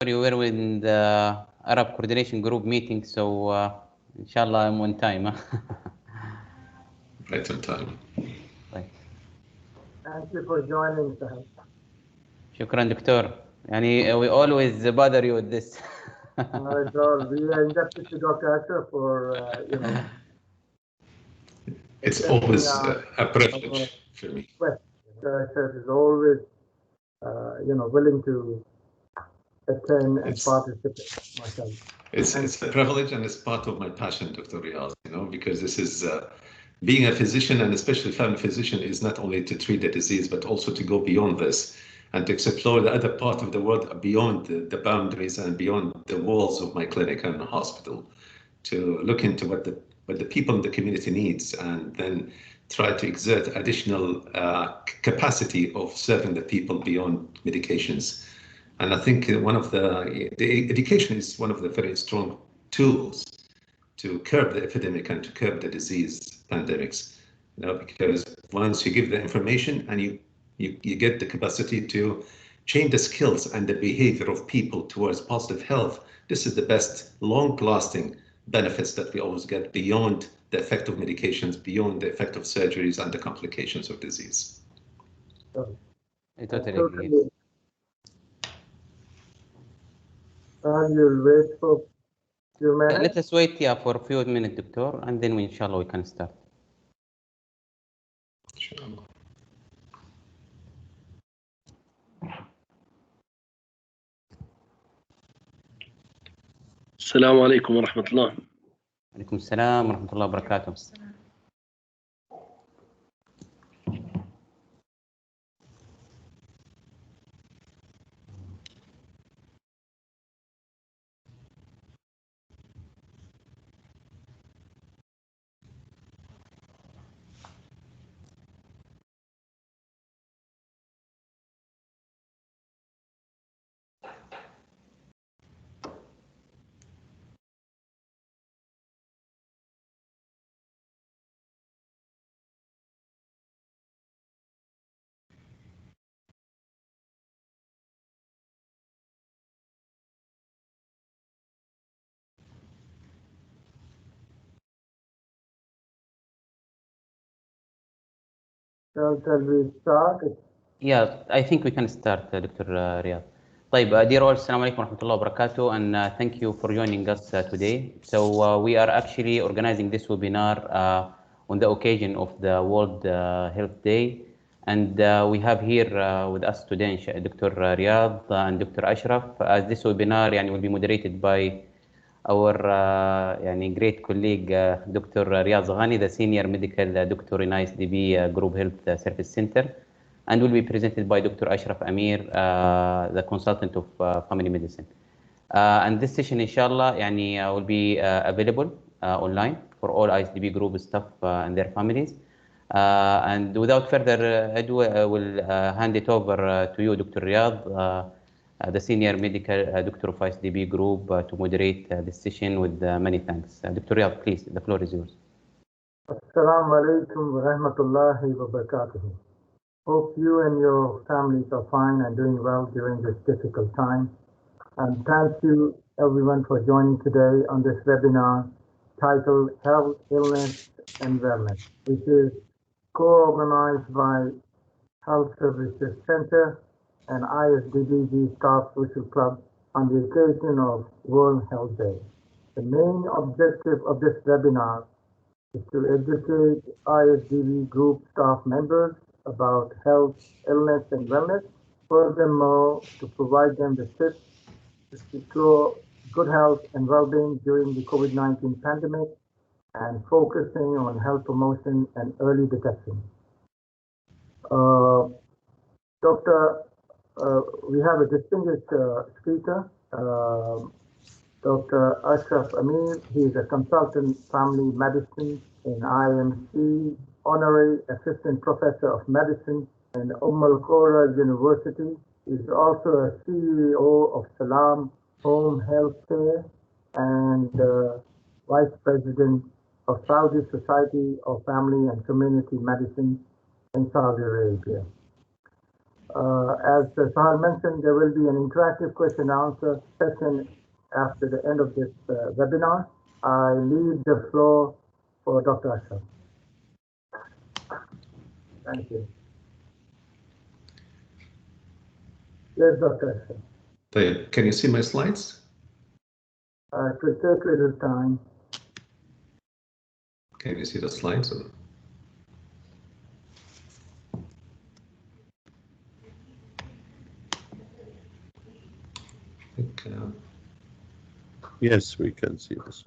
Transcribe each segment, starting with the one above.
you were in the Arab Coordination Group meeting, so inshallah I'm on time. Right on time. طيب. Thank you for joining, Sahel. شكرا دكتور. يعني we always bother you with this. Not at all. We are indebted to Dr. Ashraf for, It's accepting always our a privilege for me. request. Dr. Ashraf is always, willing to attend and participate. MashaAllah. It's a privilege and it's part of my passion, Dr. Riyaz, because this is being a physician, and especially family physician, is not only to treat the disease, but also to go beyond this and to explore the other part of the world beyond the boundaries and beyond the walls of my clinic and hospital, to look into what the people in the community needs, and then try to exert additional capacity of serving the people beyond medications. And I think the education is one of the very strong tools to curb the epidemic and to curb the disease pandemics. Because once you give the information and you get the capacity to change the skills and the behavior of people towards positive health, this is the best long-lasting benefits that we always get beyond the effect of medications, beyond the effect of surgeries and the complications of disease. I totally agree. You'll wait for a few minutes. Let us wait for a few minutes, Doctor, and then inshallah we can start. Inshallah. السلام عليكم ورحمة الله. عليكم السلام ورحمة الله وبركاته. Shall we start? Yeah, I think we can start, Dr. Riyad. طيب, dear all, Assalamu alaikum warahmatullahi wabarakatuh, and thank you for joining us today. So we are actually organizing this webinar on the occasion of the World Health Day, and we have here with us today Dr. Riyad and Dr. Ashraf. As this webinar will be moderated by our great colleague Dr. Riyad Zaghani, the Senior Medical Doctor in ISDB Group Health Service Center, and will be presented by Dr. Ashraf Amir, the consultant of family medicine. And this session, inshallah, will be available online for all ISDB group staff and their families. And without further ado, I will hand it over to you, Dr. Riyad, the Senior Medical Doctor of ISDB Group, to moderate this session with many thanks. Dr. Riyad, please, the floor is yours. Assalamu alaikum wa rahmatullahi wa barakatuh. Hope you and your families are fine and doing well during this difficult time. And thank you everyone for joining today on this webinar titled Health, Illness and Wellness, which is co-organized by Health Services Center and ISDBG Staff Social Club on the occasion of World Health Day. The main objective of this webinar is to educate ISDB group staff members about health, illness, and wellness. Furthermore, to provide them with tips to secure good health and well-being during the COVID-19 pandemic and focusing on health promotion and early detection. We have a distinguished speaker, Dr. Ashraf Amir. He is a consultant family medicine in IMC, honorary assistant professor of medicine in Al Qura University. He is also a CEO of Salam Home Health Care and vice president of Saudi Society of Family and Community Medicine in Saudi Arabia. As Sahal mentioned, there will be an interactive question and answer session after the end of this webinar. I leave the floor for Dr. Ashraf. Thank you. Yes, Dr. Ashraf. Can you see my slides? It will take a little time. Can you see the slides? Yes, we can see this.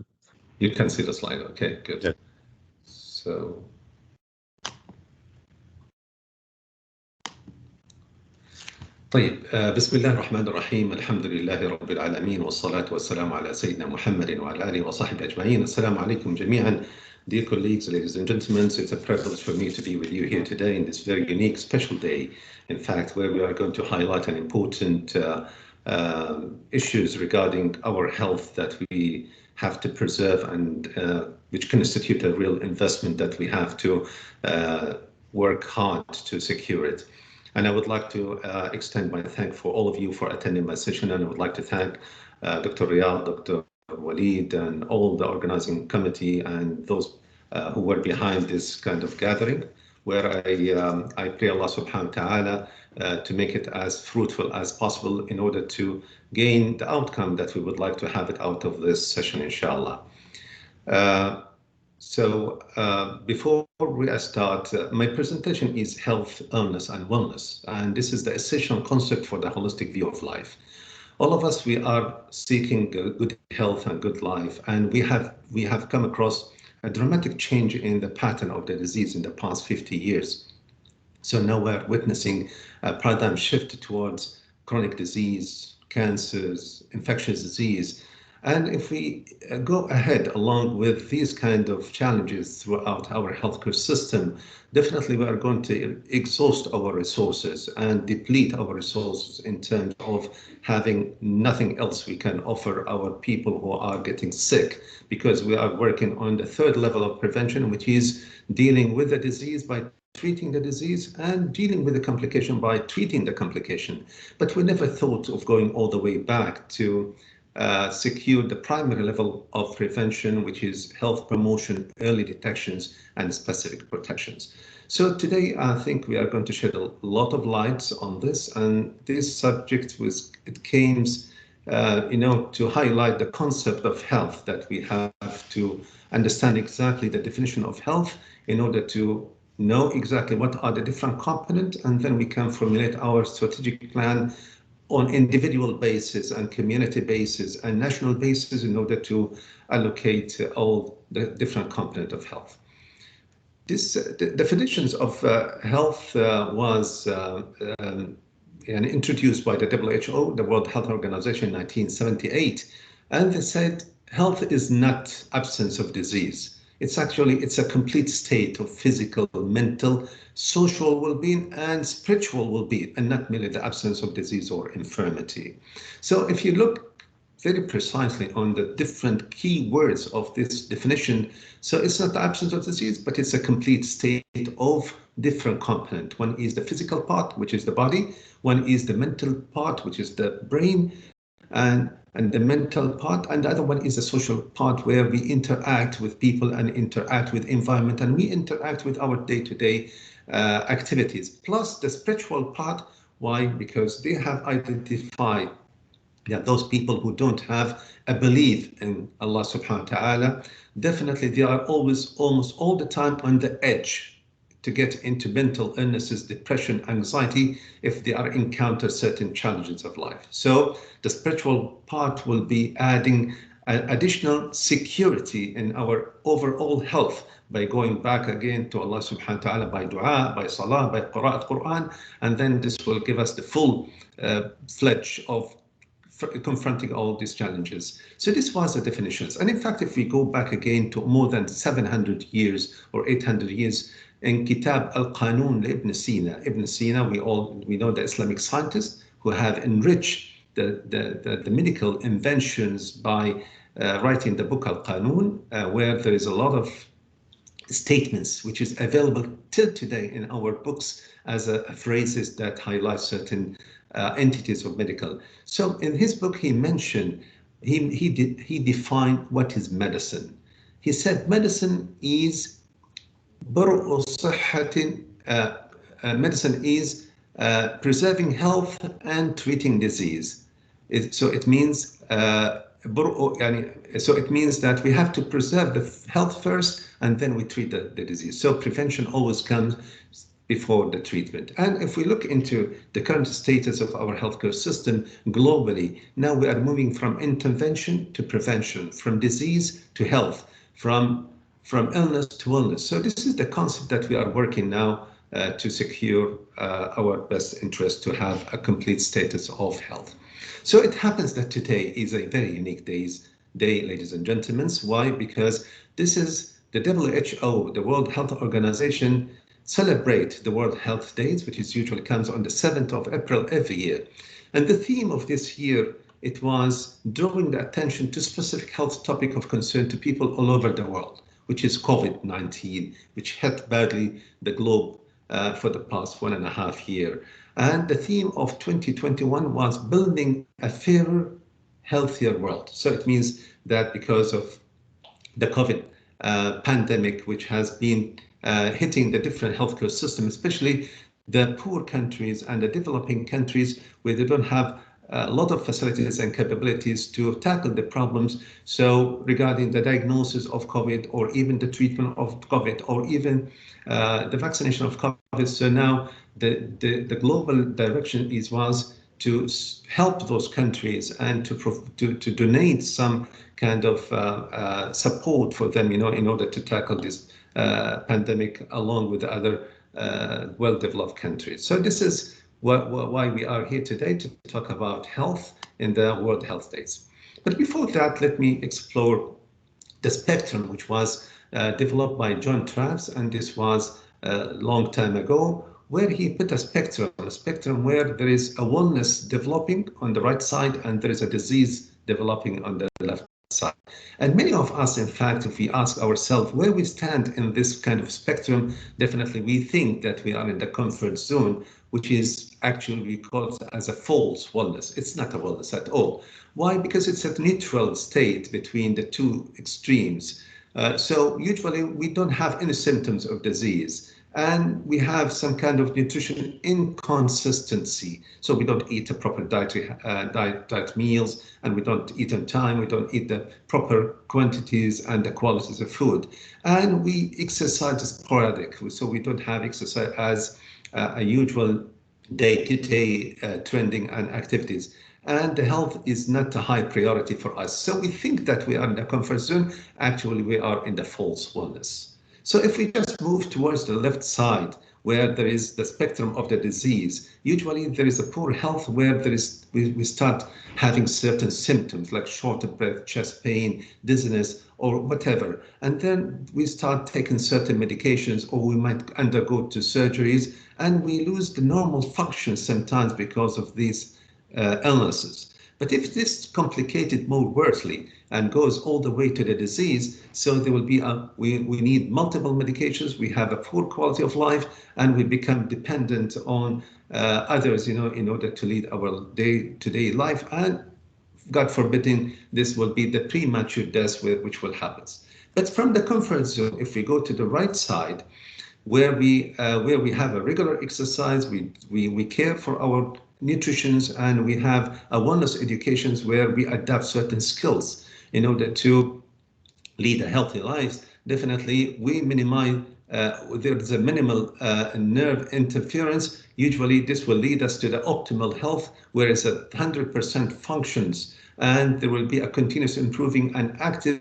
You can see the slide. Okay, good. Yeah. So, طيب بسم الله الرحمن الرحيم الحمد لله رب العالمين والصلاة والسلام على سيدنا محمد وعلى آله وصحبه أجمعين. السلام عليكم جميعا. Dear colleagues, ladies and gentlemen, so it's a privilege for me to be with you here today in this very unique, special day, in fact, where we are going to highlight an important issues regarding our health that we have to preserve and which constitute a real investment that we have to work hard to secure it. And I would like to extend my thanks for all of you for attending my session, and I would like to thank Dr. Riyad, Dr. Walid, and all the organizing committee and those who were behind this kind of gathering, where I pray Allah subhanahu wa ta'ala to make it as fruitful as possible in order to gain the outcome that we would like to have it out of this session, inshallah. Before we start, my presentation is health, illness, and wellness, and this is the essential concept for the holistic view of life. All of us, we are seeking good health and good life, and we have come across a dramatic change in the pattern of the disease in the past 50 years. So now we're witnessing a paradigm shift towards chronic disease, cancers, infectious disease. And if we go ahead along with these kind of challenges throughout our healthcare system, definitely we are going to exhaust our resources and deplete our resources in terms of having nothing else we can offer our people who are getting sick, because we are working on the third level of prevention, which is dealing with the disease by treating the disease and dealing with the complication by treating the complication. But we never thought of going all the way back to secure the primary level of prevention, which is health promotion, early detections, and specific protections. So today, I think we are going to shed a lot of lights on this, and this subject came, to highlight the concept of health, that we have to understand exactly the definition of health in order to know exactly what are the different components, and then we can formulate our strategic plan on individual basis and community basis and national basis in order to allocate all the different components of health. This the definitions of health was introduced by the WHO, the World Health Organization, in 1978, and they said health is not absence of disease. It's a complete state of physical, mental, social well-being, and spiritual well-being, and not merely the absence of disease or infirmity. So if you look very precisely on the different key words of this definition, so it's not the absence of disease, but it's a complete state of different component. One is the physical part, which is the body. One is the mental part, which is the brain, and the mental part, and the other one is the social part, where we interact with people and interact with environment, and we interact with our day-to-day activities, plus the spiritual part. Why? Because they have identified that those people who don't have a belief in Allah subhanahu wa ta'ala, definitely they are always, almost all the time, on the edge to get into mental illnesses, depression, anxiety, if they are encounter certain challenges of life. So the spiritual part will be adding additional security in our overall health by going back again to Allah subhanahu wa ta'ala by dua, by salah, by qira'at Quran, and then this will give us the full fledge of confronting all these challenges. So this was the definitions. And in fact, if we go back again to more than 700 years or 800 years, in Kitab al-Qanun Ibn Sina. Ibn Sina, we know the Islamic scientist who have enriched the medical inventions by writing the book al-Qanun, where there is a lot of statements, which is available till today in our books as phrases that highlight certain entities of medical. So in his book, he mentioned, he defined what is medicine. He said medicine is medicine is preserving health and treating disease. So it means so it means that we have to preserve the health first and then we treat the disease. So prevention always comes before the treatment. And if we look into the current status of our healthcare system globally, now we are moving from intervention to prevention, from disease to health, from illness to wellness. So this is the concept that we are working now to secure our best interest to have a complete status of health. So it happens that today is a very unique day, ladies and gentlemen. Why? Because this is the WHO, the World Health Organization, celebrate the World Health Days, which is usually comes on the 7th of April every year. And the theme of this year, it was drawing the attention to specific health topic of concern to people all over the world, which is COVID-19, which hit badly the globe for the past 1.5 years. And the theme of 2021 was building a fairer, healthier world. So it means that because of the COVID pandemic, which has been hitting the different healthcare systems, especially the poor countries and the developing countries where they don't have a lot of facilities and capabilities to tackle the problems. So regarding the diagnosis of COVID or even the treatment of COVID or even the vaccination of COVID. So now the global direction was to help those countries and to donate some kind of support for them, in order to tackle this pandemic along with the other well-developed countries. So this is why we are here today, to talk about health in the World Health Days. But before that, let me explore the spectrum, which was developed by John Travis, and this was a long time ago, where he put a spectrum where there is a wellness developing on the right side and there is a disease developing on the left side. And many of us, in fact, if we ask ourselves where we stand in this kind of spectrum, definitely we think that we are in the comfort zone, which is actually, we call it as a false wellness. It's not a wellness at all. Why? Because it's a neutral state between the two extremes. So usually we don't have any symptoms of disease, and we have some kind of nutrition inconsistency. So we don't eat the proper diet meals, and we don't eat on time. We don't eat the proper quantities and the qualities of food. And we exercise sporadic. So we don't have exercise as a usual day-to-day trending and activities. And the health is not a high priority for us. So we think that we are in the comfort zone. Actually, we are in the false wellness. So if we just move towards the left side, where there is the spectrum of the disease, usually there is a poor health where there is we start having certain symptoms like short of breath, chest pain, dizziness, or whatever. And then we start taking certain medications, or we might undergo to surgeries, and we lose the normal functions sometimes because of these illnesses. But if this complicated more worthily and goes all the way to the disease, so there will be we need multiple medications, we have a poor quality of life, and we become dependent on others, in order to lead our day-to-day life. And God forbidding, this will be the premature death which will happen. But from the comfort zone, if we go to the right side, where we have a regular exercise, we care for our nutritions, and we have a wellness educations where we adapt certain skills in order to lead a healthy life. Definitely we minimize, there's a minimal nerve interference. Usually this will lead us to the optimal health, where it's 100% functions, and there will be a continuous improving and active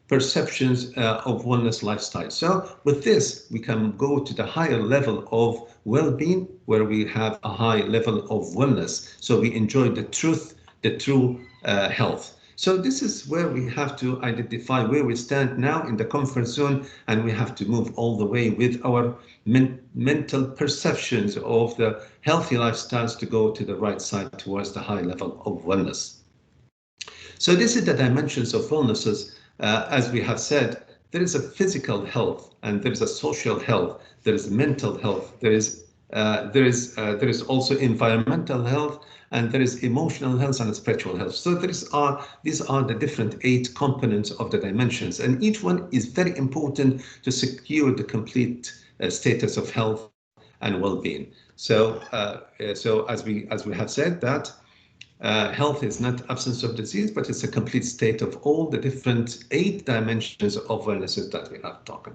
perceptions of wellness lifestyle. So with this, we can go to the higher level of well-being, where we have a high level of wellness. So we enjoy the true health. So this is where we have to identify where we stand now in the comfort zone, and we have to move all the way with our mental perceptions of the healthy lifestyles to go to the right side towards the high level of wellness. So this is the dimensions of wellnesses. As we have said, there is a physical health, and there is a social health, there is mental health, there is also environmental health, and there is emotional health and spiritual health. So these are the different 8 components of the dimensions, and each one is very important to secure the complete status of health and well-being. So as we have said that health is not absence of disease, but it's a complete state of all the different 8 dimensions of wellness that we have talked.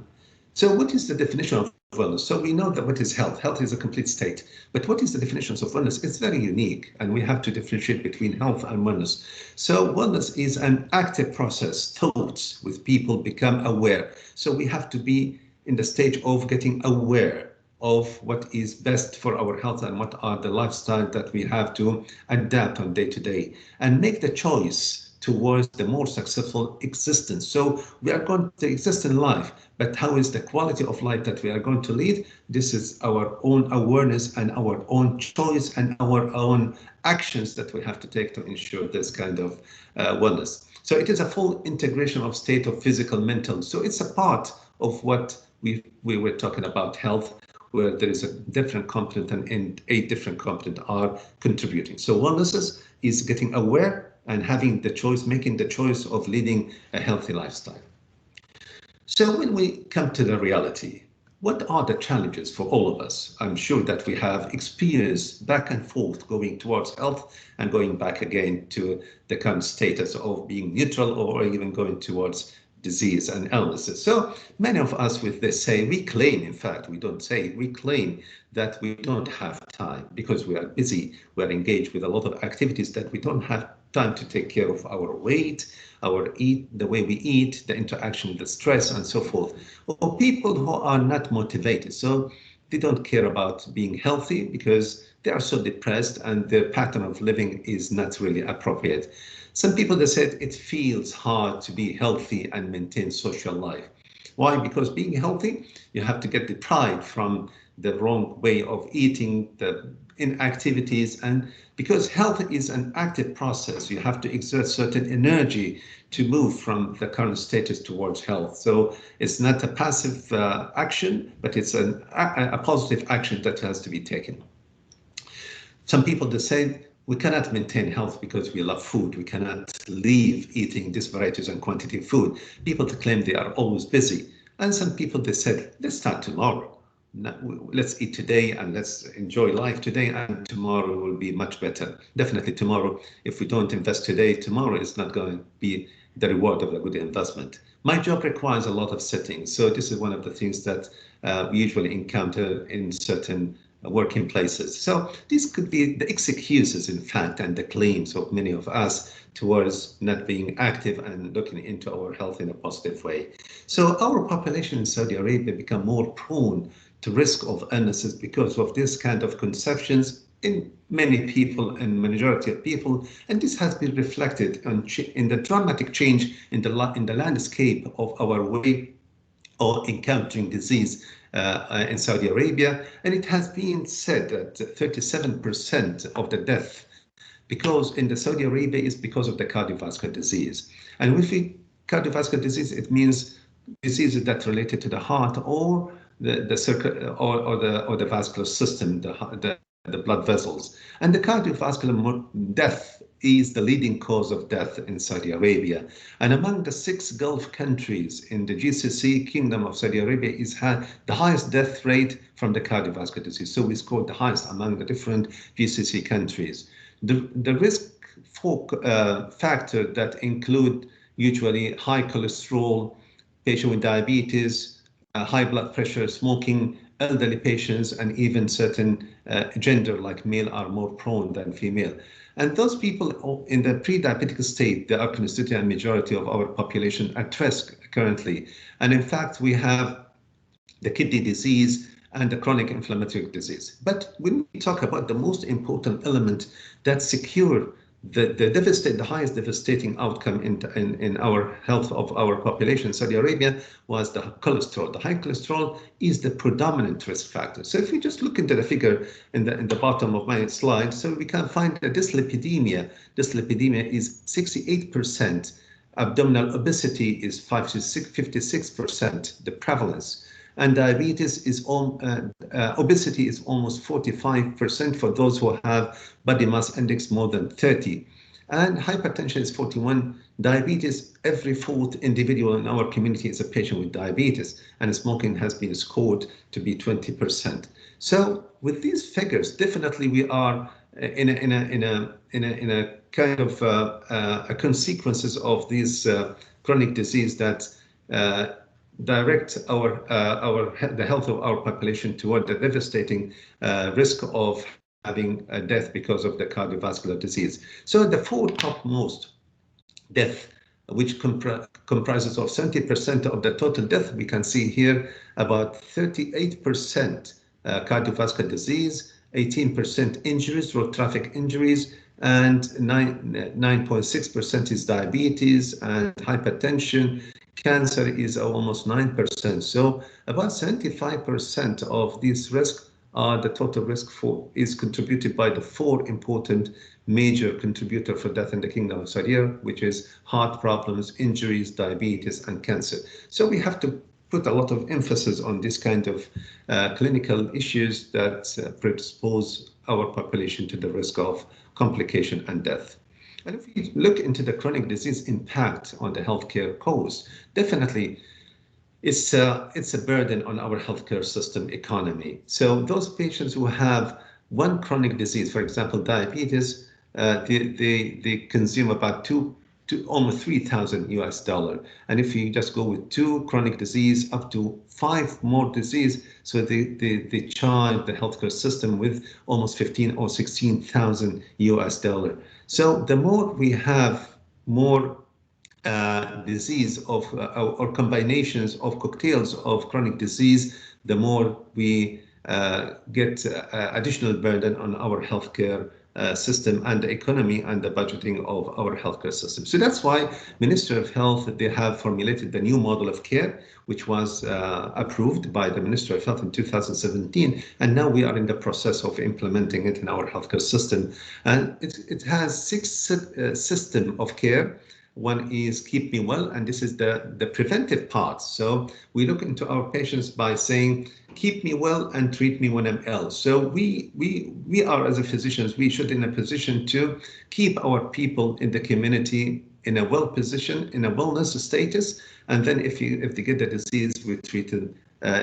So what is the definition of wellness? So we know that what is health? Health is a complete state. But what is the definitions of wellness? It's very unique, and we have to differentiate between health and wellness. So wellness is an active process, thoughts with people become aware. So we have to be in the stage of getting aware of what is best for our health and what are the lifestyle that we have to adapt on day to day, and make the choice towards the more successful existence. So we are going to exist in life, but how is the quality of life that we are going to lead? This is our own awareness and our own choice and our own actions that we have to take to ensure this kind of wellness. So it is a full integration of state of physical, mental. So it's a part of what we were talking about health, where there is a different component and 8 different components are contributing. So wellness is getting aware and having the choice, making the choice of leading a healthy lifestyle. So when we come to the reality, what are the challenges for all of us? I'm sure that we have experienced back and forth going towards health and going back again to the current status of being neutral, or even going towards disease and illnesses. So many of us with this say, we claim, in fact, we don't say, we claim that we don't have time because we are busy, we're engaged with a lot of activities that we don't have time to take care of our weight, the way we eat, the interaction with the stress and so forth. Or people who are not motivated. So they don't care about being healthy because they are so depressed and their pattern of living is not really appropriate. Some people, they said it feels hard to be healthy and maintain social life. Why? Because being healthy, you have to get deprived from the wrong way of eating, the inactivities, and because health is an active process, you have to exert certain energy to move from the current status towards health. So it's not a passive action, but it's a positive action that has to be taken. Some people, they say, we cannot maintain health because we love food. We cannot leave eating this varieties and quantity of food. People claim they are always busy. And some people, they said, let's start tomorrow. Let's eat today and let's enjoy life today, and tomorrow will be much better. Definitely tomorrow, if we don't invest today, tomorrow is not going to be the reward of a good investment. My job requires a lot of settings. So this is one of the things that we usually encounter in certain working places. So these could be the excuses, in fact, and the claims of many of us towards not being active and looking into our health in a positive way. So our population in Saudi Arabia become more prone to risk of illnesses because of this kind of conceptions in many people and majority of people, and this has been reflected in the dramatic change in the landscape of our way of encountering disease in Saudi Arabia. And it has been said that 37% of the death because in the Saudi Arabia is because of the cardiovascular disease. And with the cardiovascular disease, it means diseases that related to the heart or the circuit or the vascular system, the blood vessels. And the cardiovascular death is the leading cause of death in Saudi Arabia. And among the 6 Gulf countries in the GCC Kingdom of Saudi Arabia is had the highest death rate from the cardiovascular disease. So we scored the highest among the different GCC countries. The risk factor that include usually high cholesterol, patient with diabetes, high blood pressure, smoking, elderly patients, and even certain gender like male are more prone than female. And those people in the pre-diabetic state, they are constituting a majority of our population at risk currently. And in fact, we have the kidney disease and the chronic inflammatory disease. But when we talk about the most important element that secure the highest devastating outcome in our health of our population in Saudi Arabia was the cholesterol. The high cholesterol is the predominant risk factor. So if we just look into the figure in the bottom of my slide, so we can find that dyslipidemia is 68% Abdominal obesity is 56%, the prevalence. And diabetes is obesity is almost 45% for those who have body mass index more than 30. And hypertension is 41. Diabetes, every fourth individual in our community is a patient with diabetes, and smoking has been scored to be 20%. So with these figures, definitely we are in a kind of consequences of these chronic disease that direct the health of our population toward the devastating risk of having a death because of the cardiovascular disease. So the four topmost death, which comprises of 70% of the total death, we can see here about 38% cardiovascular disease, 18% injuries, road traffic injuries, and 9.6% is diabetes and hypertension. Cancer is almost 9%. So about 75% of these risks are the total risk for is contributed by the four important major contributor for death in the Kingdom of Saudi Arabia, which is heart problems, injuries, diabetes, and cancer. So we have to put a lot of emphasis on this kind of clinical issues that predispose our population to the risk of complication and death. And if we look into the chronic disease impact on the healthcare cost, definitely it's a burden on our healthcare system economy. So those patients who have one chronic disease, for example, diabetes, they consume about almost $3,000. And if you just go with two chronic disease, up to 5 more disease, so they charge the healthcare system with almost $15,000 or $16,000. So the more we have more disease of or combinations of cocktails of chronic disease, the more we get additional burden on our healthcare system and the economy and the budgeting of our healthcare system. So that's why Ministry of Health, they have formulated the new model of care, which was approved by the Ministry of Health in 2017, and now we are in the process of implementing it in our healthcare system. And it has 6 systems of care. One is Keep Me Well, and this is the preventive part. So we look into our patients by saying, keep me well and treat me when I'm ill. So we are, as a physicians, we should in a position to keep our people in the community in a well position, in a wellness status, and then if they get the disease, we treat them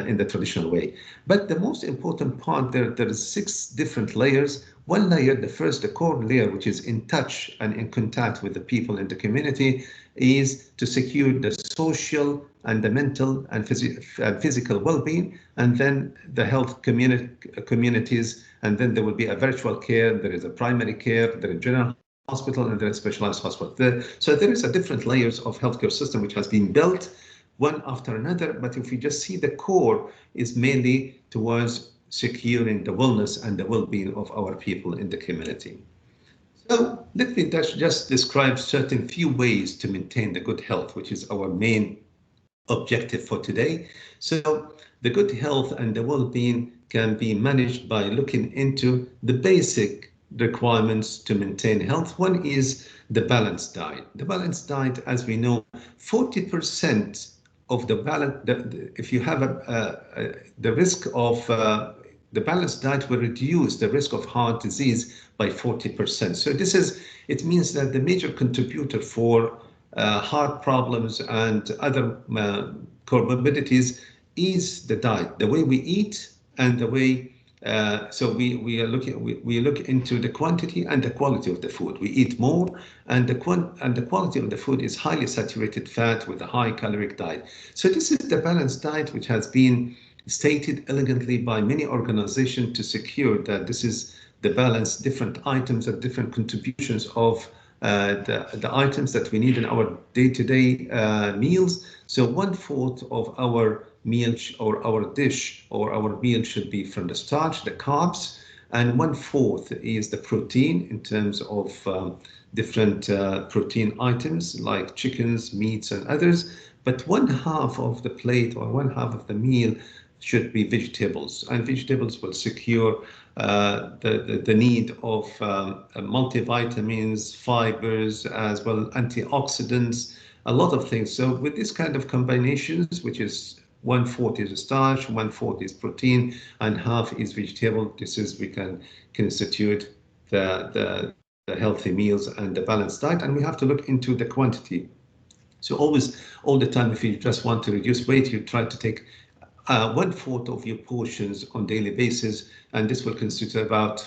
in the traditional way. But the most important part, there is 6 different layers. One layer, the core layer, which is in touch and in contact with the people in the community, is to secure the social and the mental and physical well-being, and then the health communities, and then there will be a virtual care, there is a primary care, there is general hospital, and there is specialized hospital. So there is a different layers of healthcare system which has been built one after another, but if we just see the core is mainly towards securing the wellness and the well-being of our people in the community. So let me just describe certain few ways to maintain the good health, which is our main objective for today. So the good health and the well-being can be managed by looking into the basic requirements to maintain health. One is the balanced diet. The balanced diet, as we know, 40% of the balance, if you have the risk of the balanced diet will reduce the risk of heart disease by 40%. So it means that the major contributor for heart problems and other comorbidities is the diet, the way we eat and the way. So we look into the quantity and the quality of the food. We eat more, and the quality of the food is highly saturated fat with a high caloric diet. So this is the balanced diet, which has been stated elegantly by many organizations to secure that this is the balance, different items and different contributions of the items that we need in our day-to-day meals. So 1/4 of our meal or our dish or our meal should be from the starch, the carbs, and 1/4 is the protein in terms of different protein items like chickens, meats, and others. But 1/2 of the plate or 1/2 of the meal should be vegetables, and vegetables will secure the need of multivitamins, fibers, as well antioxidants, a lot of things. So with this kind of combinations, which is 1/4 is starch, 1/4 is protein, and half is vegetable, this is we can constitute the healthy meals and the balanced diet, and we have to look into the quantity. So always, all the time, if you just want to reduce weight, you try to take 1/4 of your portions on daily basis, and this will constitute about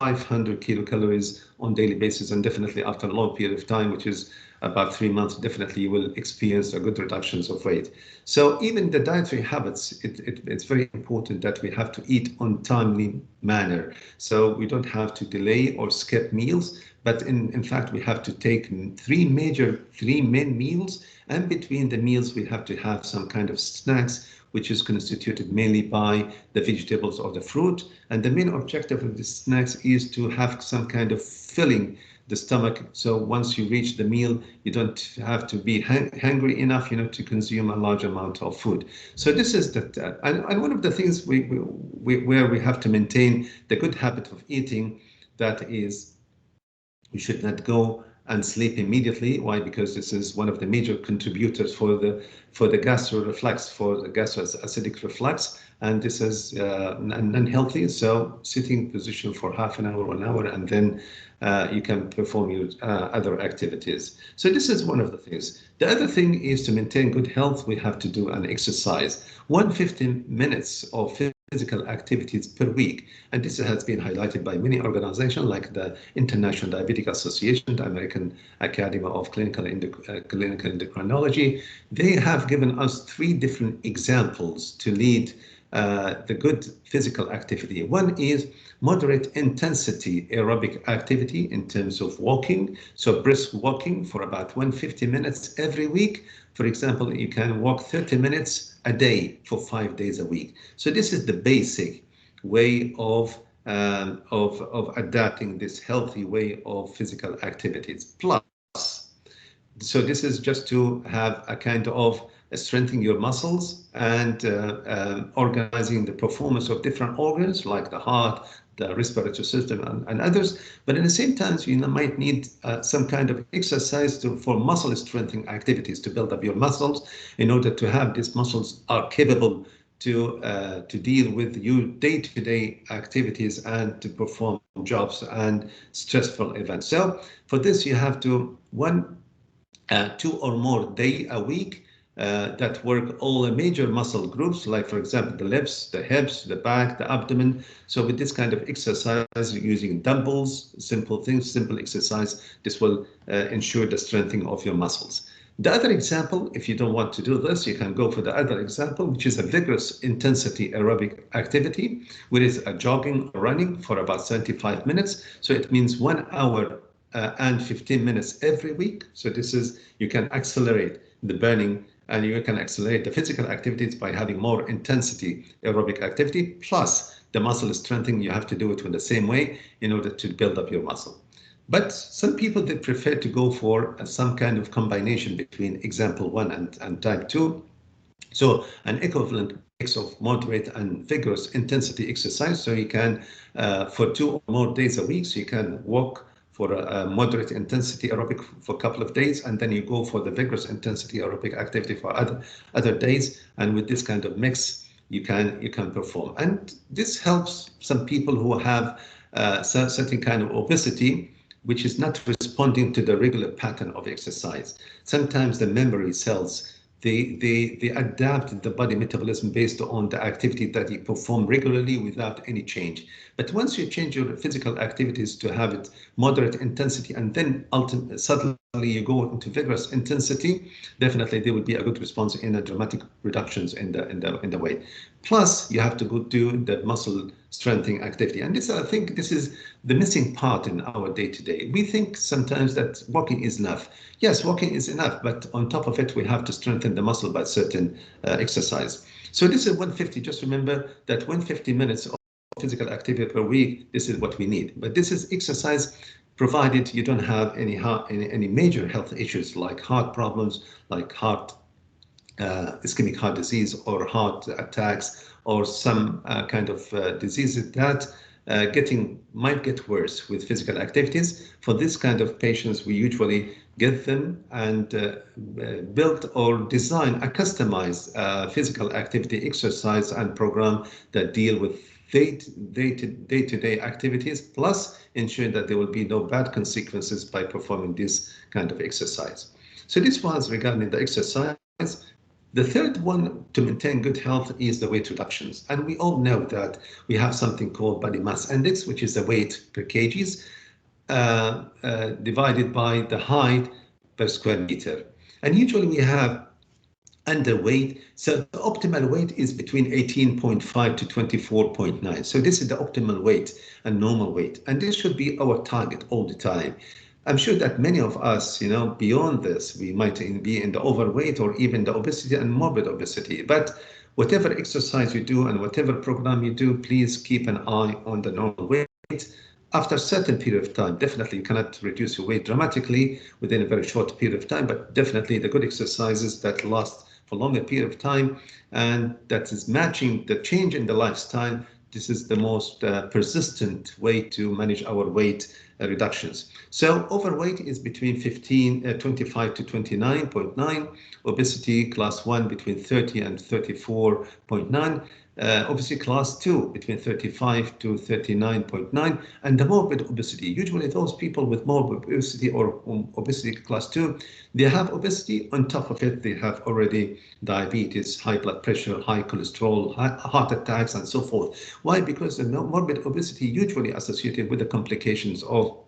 500 kilocalories on daily basis, and definitely after a long period of time, which is about 3 months, definitely you will experience a good reductions of weight. So even the dietary habits, it's very important that we have to eat on timely manner. So we don't have to delay or skip meals, but in fact, we have to take three main meals, and between the meals, we have to have some kind of snacks, which is constituted mainly by the vegetables or the fruit. And the main objective of the snacks is to have some kind of filling the stomach. So once you reach the meal, you don't have to be hungry enough, to consume a large amount of food. So this is that, and one of the things where we have to maintain the good habit of eating, that is, we should not go and sleep immediately. Why? Because this is one of the major contributors for the gastroreflex, for the gastroacidic reflux, and this is unhealthy. So sitting position for half an hour or an hour, and then you can perform your other activities. So this is one of the things. The other thing is to maintain good health, we have to do an exercise. 150 minutes of physical activities per week. And this has been highlighted by many organizations like the International Diabetic Association, the American Academy of Clinical Endocrinology. They have given us 3 different examples to lead the good physical activity. One is moderate intensity aerobic activity in terms of walking. So brisk walking for about 150 minutes every week. For example, you can walk 30 minutes a day for 5 days a week. So this is the basic way of adapting this healthy way of physical activities. Plus, so this is just to have a kind of strengthening your muscles and organizing the performance of different organs like the heart, the respiratory system, and others. But at the same time, you might need some kind of exercise for muscle strengthening activities to build up your muscles in order to have these muscles are capable to deal with your day-to-day activities and to perform jobs and stressful events. So for this, you have to 2 or more days a week that work all the major muscle groups, like for example, the legs, the hips, the back, the abdomen. So with this kind of exercise, using dumbbells, simple things, simple exercise, this will ensure the strengthening of your muscles. The other example, if you don't want to do this, you can go for the other example, which is a vigorous intensity aerobic activity, which is a jogging or running for about 75 minutes. So it means 1 hour and 15 minutes every week. So this is, you can accelerate the burning and you can accelerate the physical activities by having more intensity aerobic activity, plus the muscle strengthening. You have to do it in the same way in order to build up your muscle. But some people, they prefer to go for some kind of combination between example 1 and type 2. So an equivalent mix of moderate and vigorous intensity exercise. So you can, for 2 or more days a week, so you can walk for a moderate intensity aerobic for a couple of days, and then you go for the vigorous intensity aerobic activity for other days. And with this kind of mix, you can perform. And this helps some people who have certain kind of obesity, which is not responding to the regular pattern of exercise. Sometimes the memory cells, they adapt the body metabolism based on the activity that you perform regularly without any change. But once you change your physical activities to have it moderate intensity, and then suddenly you go into vigorous intensity, definitely there will be a good response in a dramatic reductions in the weight. Plus, you have to go do the muscle strengthening activity. And this, I think, this is the missing part in our day-to-day. We think sometimes that walking is enough. Yes, walking is enough, but on top of it, we have to strengthen the muscle by certain exercise. So this is 150. Just remember that 150 minutes of physical activity per week, this is what we need. But this is exercise provided you don't have any major health issues like heart problems, like ischemic heart disease or heart attacks or some kind of diseases that might get worse with physical activities. For this kind of patients, we usually get them and build or design a customized physical activity exercise and program that deal with day-to-day activities, plus ensure that there will be no bad consequences by performing this kind of exercise. So this was regarding the exercise. The third one to maintain good health is the weight reductions. And we all know that we have something called body mass index, which is the weight per kgs divided by the height per square meter. And usually we have underweight. So the optimal weight is between 18.5 to 24.9. So this is the optimal weight and normal weight. And this should be our target all the time. I'm sure that many of us, beyond this, we might be in the overweight or even the obesity and morbid obesity. But whatever exercise you do and whatever program you do, please keep an eye on the normal weight. After a certain period of time, definitely you cannot reduce your weight dramatically within a very short period of time, but definitely the good exercises that last for a longer period of time and that is matching the change in the lifestyle, this is the most persistent way to manage our weight reductions. So overweight is between 25 to 29.9, obesity class 1 between 30 and 34.9, obesity class 2 between 35 to 39.9, and the morbid obesity. Usually those people with morbid obesity or obesity class 2, they have obesity. On top of it, they have already diabetes, high blood pressure, high cholesterol, heart attacks, and so forth. Why? Because the morbid obesity usually associated with the complications of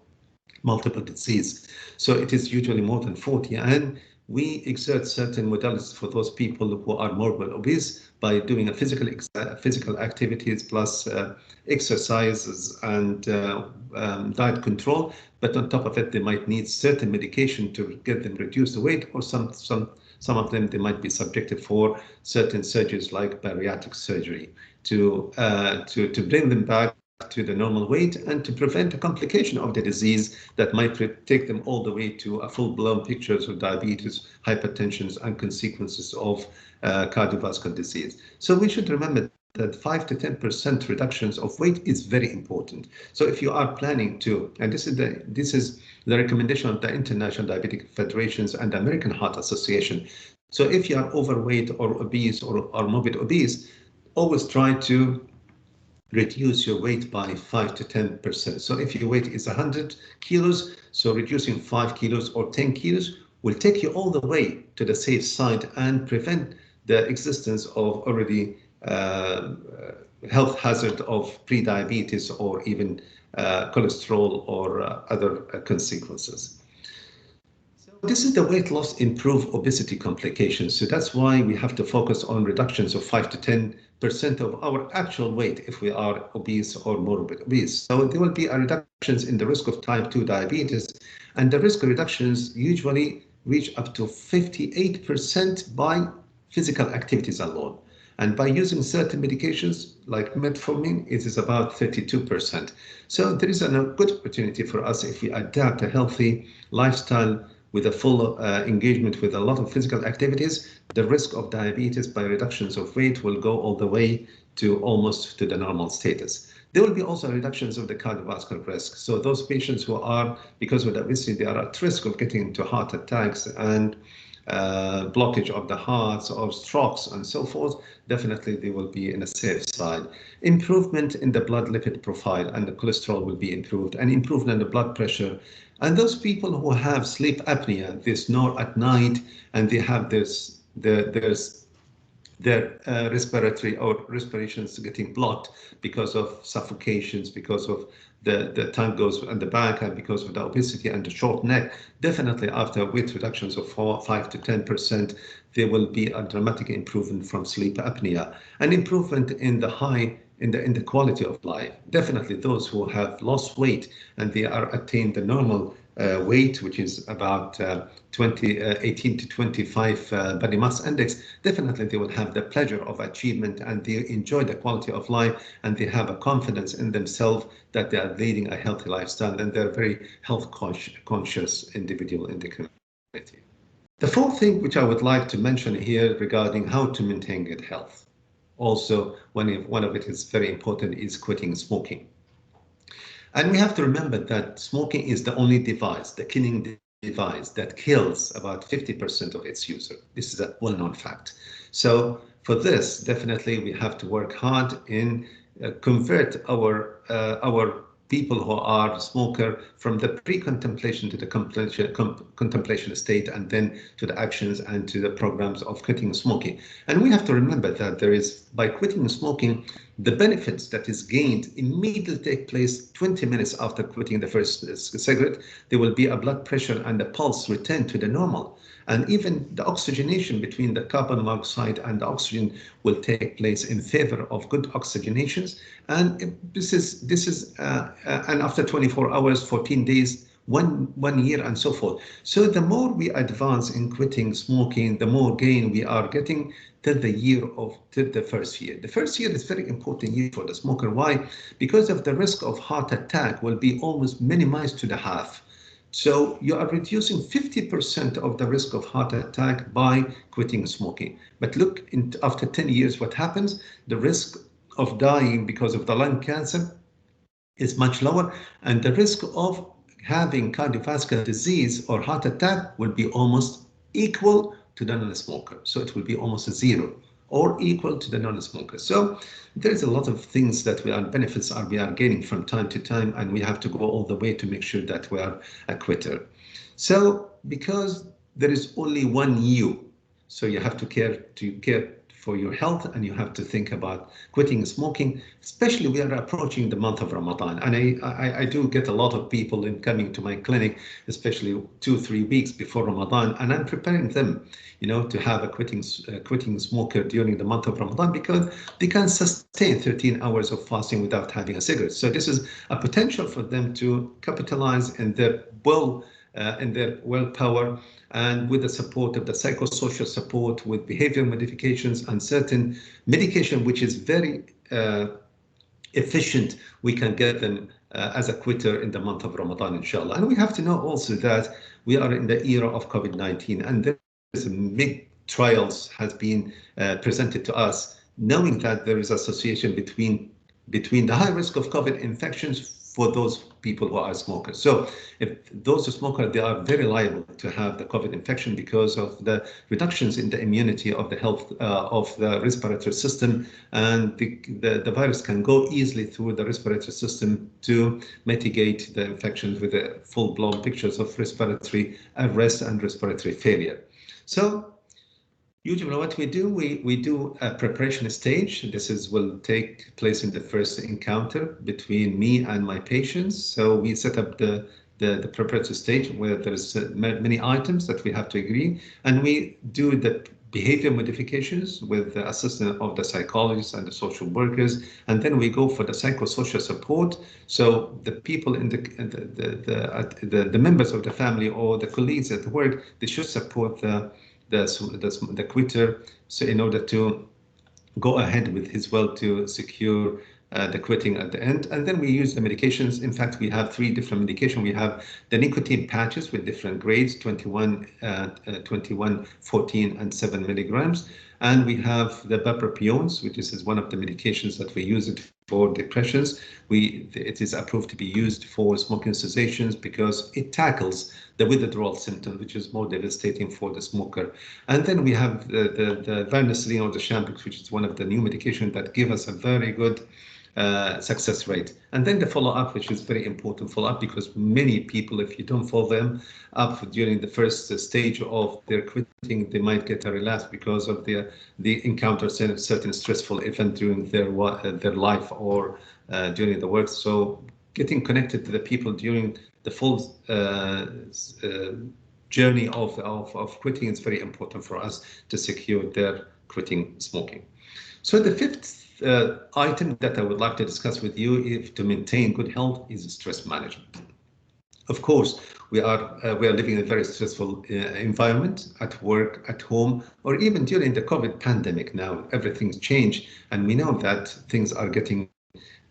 multiple disease. So it is usually more than 40, and we exert certain modalities for those people who are morbid obese by doing a physical activities plus exercises and diet control. But on top of it, they might need certain medication to get them reduce the weight, or some of them they might be subjected for certain surgeries like bariatric surgery to bring them back to the normal weight and to prevent a complication of the disease that might take them all the way to a full-blown pictures of diabetes, hypertension, and consequences of cardiovascular disease. So we should remember that 5 to 10% reductions of weight is very important. So if you are planning to, and this is the recommendation of the International Diabetic Federations and the American Heart Association. So if you are overweight or obese or morbid obese, always try to reduce your weight by 5 to 10%. So if your weight is 100 kilos, so reducing 5 kilos or 10 kilos will take you all the way to the safe side and prevent the existence of already health hazard of pre-diabetes or even cholesterol or other consequences. This is the weight loss improve obesity complications. So that's why we have to focus on reductions of 5 to 10% of our actual weight if we are obese or morbid obese. So there will be a reductions in the risk of type 2 diabetes, and the risk reductions usually reach up to 58% by physical activities alone. And by using certain medications like metformin, it is about 32%. So there is a good opportunity for us if we adapt a healthy lifestyle with a full engagement with a lot of physical activities. The risk of diabetes by reductions of weight will go all the way to almost to the normal status. There will be also reductions of the cardiovascular risk. So those patients who are, because of the obesity, they are at risk of getting into heart attacks and blockage of the hearts or strokes and so forth, definitely they will be in a safe side. Improvement in the blood lipid profile and the cholesterol will be improved, and improvement in the blood pressure. And those people who have sleep apnea, they snore at night, and they have their respiratory or respirations getting blocked because of suffocations, because of the tongue goes in the back, and because of the obesity and the short neck. Definitely after weight reductions of 5 to 10%, there will be a dramatic improvement from sleep apnea, and improvement in the quality of life. Definitely those who have lost weight and they are attained the normal weight, which is about 18 to 25 body mass index, definitely they will have the pleasure of achievement, and they enjoy the quality of life, and they have a confidence in themselves that they are leading a healthy lifestyle, and they're very health conscious individual in the community. The fourth thing which I would like to mention here regarding how to maintain good health, also one of it is very important, is quitting smoking. And we have to remember that smoking is the only device, the killing device, that kills about 50% of its user. This is a well-known fact. So for this, definitely we have to work hard in convert our people who are smoker from the pre-contemplation to the contemplation state, and then to the actions and to the programs of quitting smoking. And we have to remember that there is, by quitting smoking, the benefits that is gained immediately take place 20 minutes after quitting the first cigarette. There will be a blood pressure and the pulse return to the normal. And even the oxygenation between the carbon monoxide and the oxygen will take place in favor of good oxygenations. And this is and after 24 hours, 14 days, one year, and so forth. So the more we advance in quitting smoking, the more gain we are getting till the first year. The first year is very important year for the smoker. Why? Because of the risk of heart attack will be almost minimized to the half. So you are reducing 50% of the risk of heart attack by quitting smoking. But look, after 10 years, what happens? The risk of dying because of the lung cancer is much lower, and the risk of having cardiovascular disease or heart attack will be almost equal to the non-smoker. So it will be almost a zero or equal to the non-smoker. So there's a lot of things that we are gaining from time to time, and we have to go all the way to make sure that we are a quitter. So because there is only one you, so you have to care for your health, and you have to think about quitting smoking. Especially we are approaching the month of Ramadan, and I do get a lot of people in coming to my clinic, especially 2-3 weeks before Ramadan, and I'm preparing them, to have a quitting smoker during the month of Ramadan, because they can sustain 13 hours of fasting without having a cigarette. So this is a potential for them to capitalize in their willpower, and with the support of the psychosocial support, with behavior modifications and certain medication, which is very efficient, we can get them as a quitter in the month of Ramadan, inshallah. And we have to know also that we are in the era of COVID-19, and there's big trials has been presented to us, knowing that there is association between the high risk of COVID infections for those people who are smokers. So if those are smokers, they are very liable to have the COVID infection because of the reductions in the immunity of the health of the respiratory system, and the virus can go easily through the respiratory system to mitigate the infections with the full-blown pictures of respiratory arrest and respiratory failure. So usually what we do, we do a preparation stage. This will take place in the first encounter between me and my patients. So we set up the preparatory stage where there's many items that we have to agree, and we do the behavior modifications with the assistance of the psychologists and the social workers, and then we go for the psychosocial support. So the people in the members of the family or the colleagues at work, they should support the quitter, so in order to go ahead with his will to secure the quitting at the end. And then we use the medications. In fact, we have 3 different medications. We have the nicotine patches with different grades, 21, 14, and 7 milligrams. And we have the bupropions, which is one of the medications that we use it for depressions. It is approved to be used for smoking cessations because it tackles the withdrawal symptom, which is more devastating for the smoker. And then we have the varnicellin or the Champix, which is one of the new medications that give us a very good success rate. And then the follow-up, which is very important follow-up, because many people, if you don't follow them up during the first stage of their quitting, they might get a relapse because of the encounter certain stressful event during their life or during the work. So getting connected to the people during the full journey of quitting is very important for us to secure their quitting smoking. So the 5th item that I would like to discuss with you, to maintain good health, is stress management. Of course, we are living in a very stressful environment at work, at home, or even during the COVID pandemic. Now everything's changed, and we know that things are getting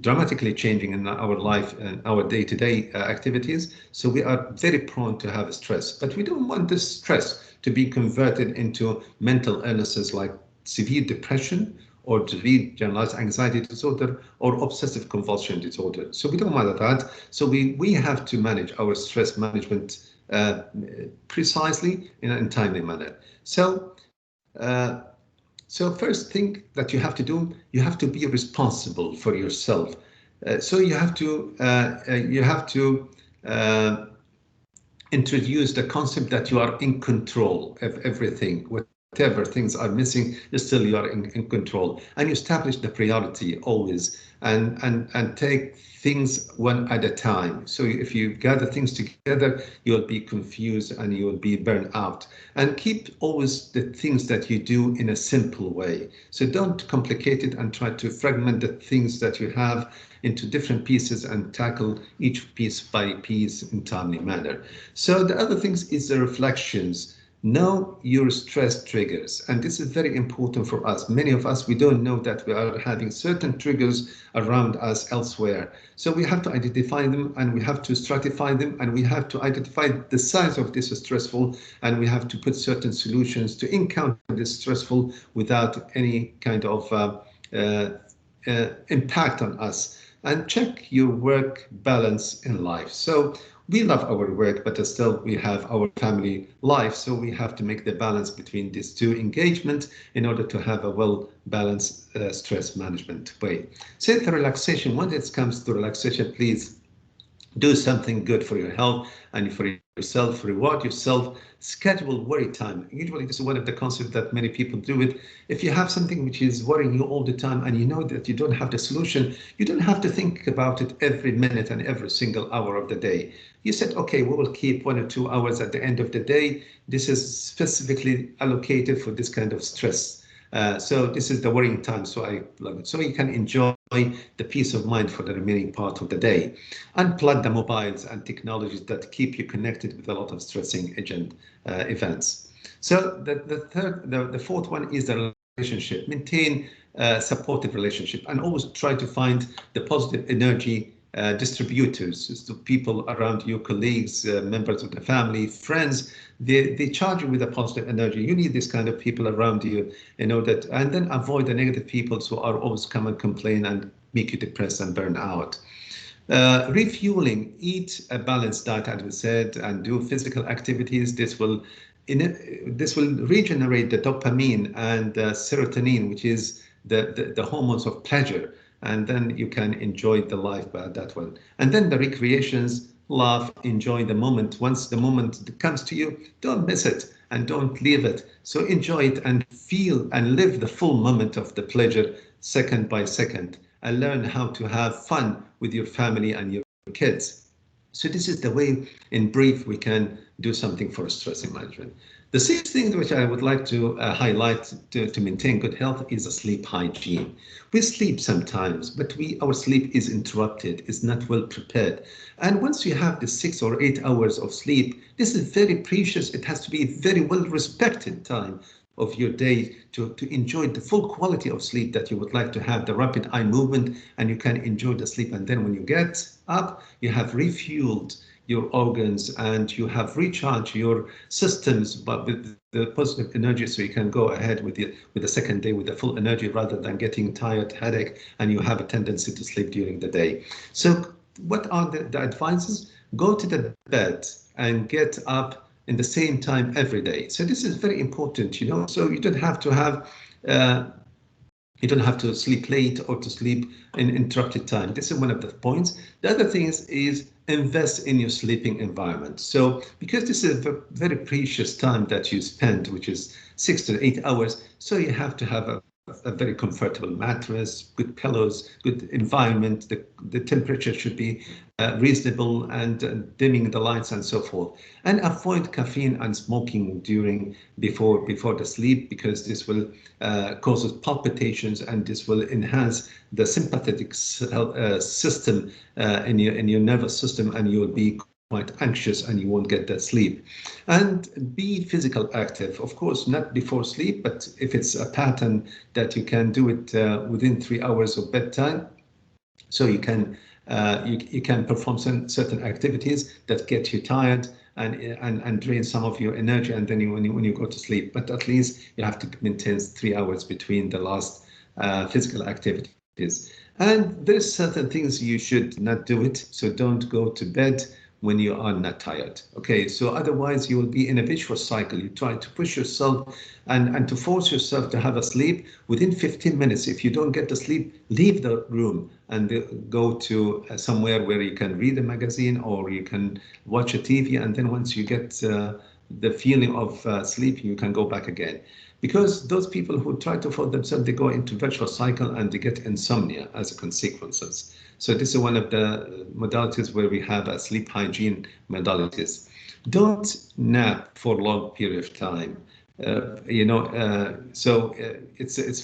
dramatically changing in our life and our day-to-day activities. So we are very prone to have stress, but we don't want this stress to be converted into mental illnesses like severe depression or generalized anxiety disorder, or obsessive compulsion disorder. So we don't matter that. So we have to manage our stress management precisely in a timely manner. So first thing that you have to do, you have to be responsible for yourself. So you have to introduce the concept that you are in control of everything. Whatever things are missing, still you are in control, and you establish the priority always, and take things one at a time. So if you gather things together, you'll be confused and you will be burned out. And keep always the things that you do in a simple way. So don't complicate it and try to fragment the things that you have into different pieces and tackle each piece by piece in timely manner. So the other things is the reflections. Know your stress triggers, and this is very important for us. Many of us, we don't know that we are having certain triggers around us elsewhere. So we have to identify them, and we have to stratify them, and we have to identify the size of this stressful, and we have to put certain solutions to encounter this stressful without any kind of impact on us. And check your work balance in life. So we love our work, but still we have our family life. So we have to make the balance between these two engagements in order to have a well-balanced stress management way. So the relaxation, when it comes to relaxation, please do something good for your health and for yourself. Reward yourself. Schedule worry time. Usually this is one of the concepts that many people do it. If you have something which is worrying you all the time and you know that you don't have the solution, you don't have to think about it every minute and every single hour of the day. You said, okay, we will keep 1 or 2 hours at the end of the day. This is specifically allocated for this kind of stress. So this is the worrying time, so I love it. So you can enjoy the peace of mind for the remaining part of the day. Unplug the mobiles and technologies that keep you connected with a lot of stressing events. So the fourth one is the relationship. Maintain a supportive relationship and always try to find the positive energy distributors, so people around you, colleagues, members of the family, friends. They charge you with a positive energy. You need this kind of people around you, and then avoid the negative people who are always come and complain and make you depressed and burn out. Refueling, eat a balanced diet, as we said, and do physical activities. This will regenerate the dopamine and serotonin, which is the hormones of pleasure. And then you can enjoy the life by that one. And then the recreations, laugh, enjoy the moment. Once the moment comes to you, don't miss it and don't leave it. So enjoy it and feel and live the full moment of the pleasure second by second, and learn how to have fun with your family and your kids. So this is the way, in brief, we can do something for stress management. The sixth thing which I would like to highlight to maintain good health is a sleep hygiene. We sleep sometimes, but our sleep is interrupted, is not well prepared. And once you have the 6 or 8 hours of sleep, this is very precious. It has to be very well respected time of your day to enjoy the full quality of sleep that you would like to have, the rapid eye movement, and you can enjoy the sleep. And then when you get up, you have refueled your organs and you have recharged your systems, but with the positive energy, so you can go ahead with the second day with the full energy rather than getting tired, headache, and you have a tendency to sleep during the day. So what are the advices? Go to the bed and get up in the same time every day. So this is very important, so you don't have to have you don't have to sleep late or to sleep in interrupted time. This is one of the points. The other thing is invest in your sleeping environment. So because this is a very precious time that you spend, which is 6 to 8 hours, so you have to have a very comfortable mattress, good pillows, good environment. The temperature should be reasonable, and dimming the lights and so forth. And avoid caffeine and smoking before the sleep, because this will causes palpitations, and this will enhance the sympathetic system in your nervous system, and you will be quite anxious and you won't get that sleep. And be physical active, of course, not before sleep, but if it's a pattern that you can do it within 3 hours of bedtime, so you can perform certain activities that get you tired and drain some of your energy, and then when you go to sleep. But at least you have to maintain 3 hours between the last physical activities. And there's certain things you should not do it, so don't go to bed when you are not tired. Okay, so otherwise you will be in a vicious cycle. You try to push yourself and to force yourself to have a sleep within 15 minutes. If you don't get the sleep, leave the room and go to somewhere where you can read a magazine or you can watch a TV. And then once you get the feeling of sleep, you can go back again. Because those people who try to force themselves, they go into virtuous cycle and they get insomnia as a consequences. So this is one of the modalities where we have a sleep hygiene modalities. Don't nap for a long period of time. It's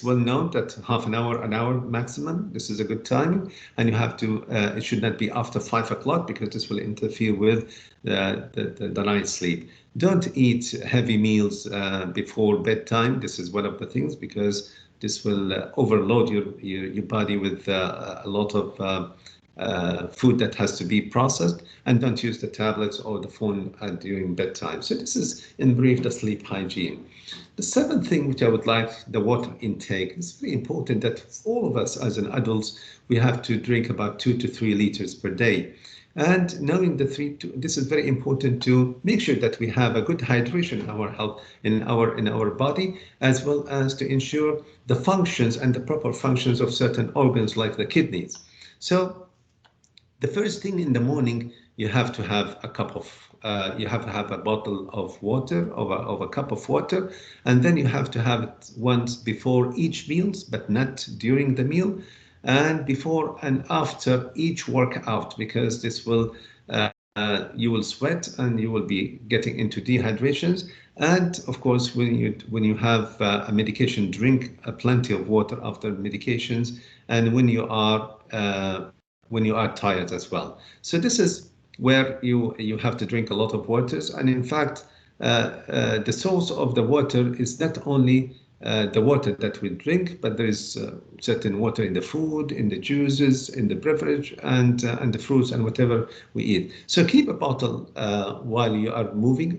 well known that half an hour maximum. This is a good timing, and you have to. It should not be after 5 o'clock because this will interfere with the night sleep. Don't eat heavy meals before bedtime. This is one of the things because this will overload your body with a lot of food that has to be processed, and don't use the tablets or the phone during bedtime. So this is in brief the sleep hygiene. The seventh thing which I would like, the water intake. It's very important that all of us as an adults, we have to drink about 2 to 3 liters per day. And knowing this is very important to make sure that we have a good hydration in our health, in our body, as well as to ensure the functions and the proper functions of certain organs like the kidneys. So the first thing in the morning, you have to have a bottle of water, of a cup of water, and then you have to have it once before each meal, but not during the meal, and before and after each workout, because this will you will sweat and you will be getting into dehydrations. And of course, when you have a medication, drink plenty of water after medications, and when you are tired as well. So this is where you have to drink a lot of waters. And in fact, the source of the water is not only the water that we drink, but there is certain water in the food, in the juices, in the beverage, and the fruits and whatever we eat. So keep a bottle while you are moving.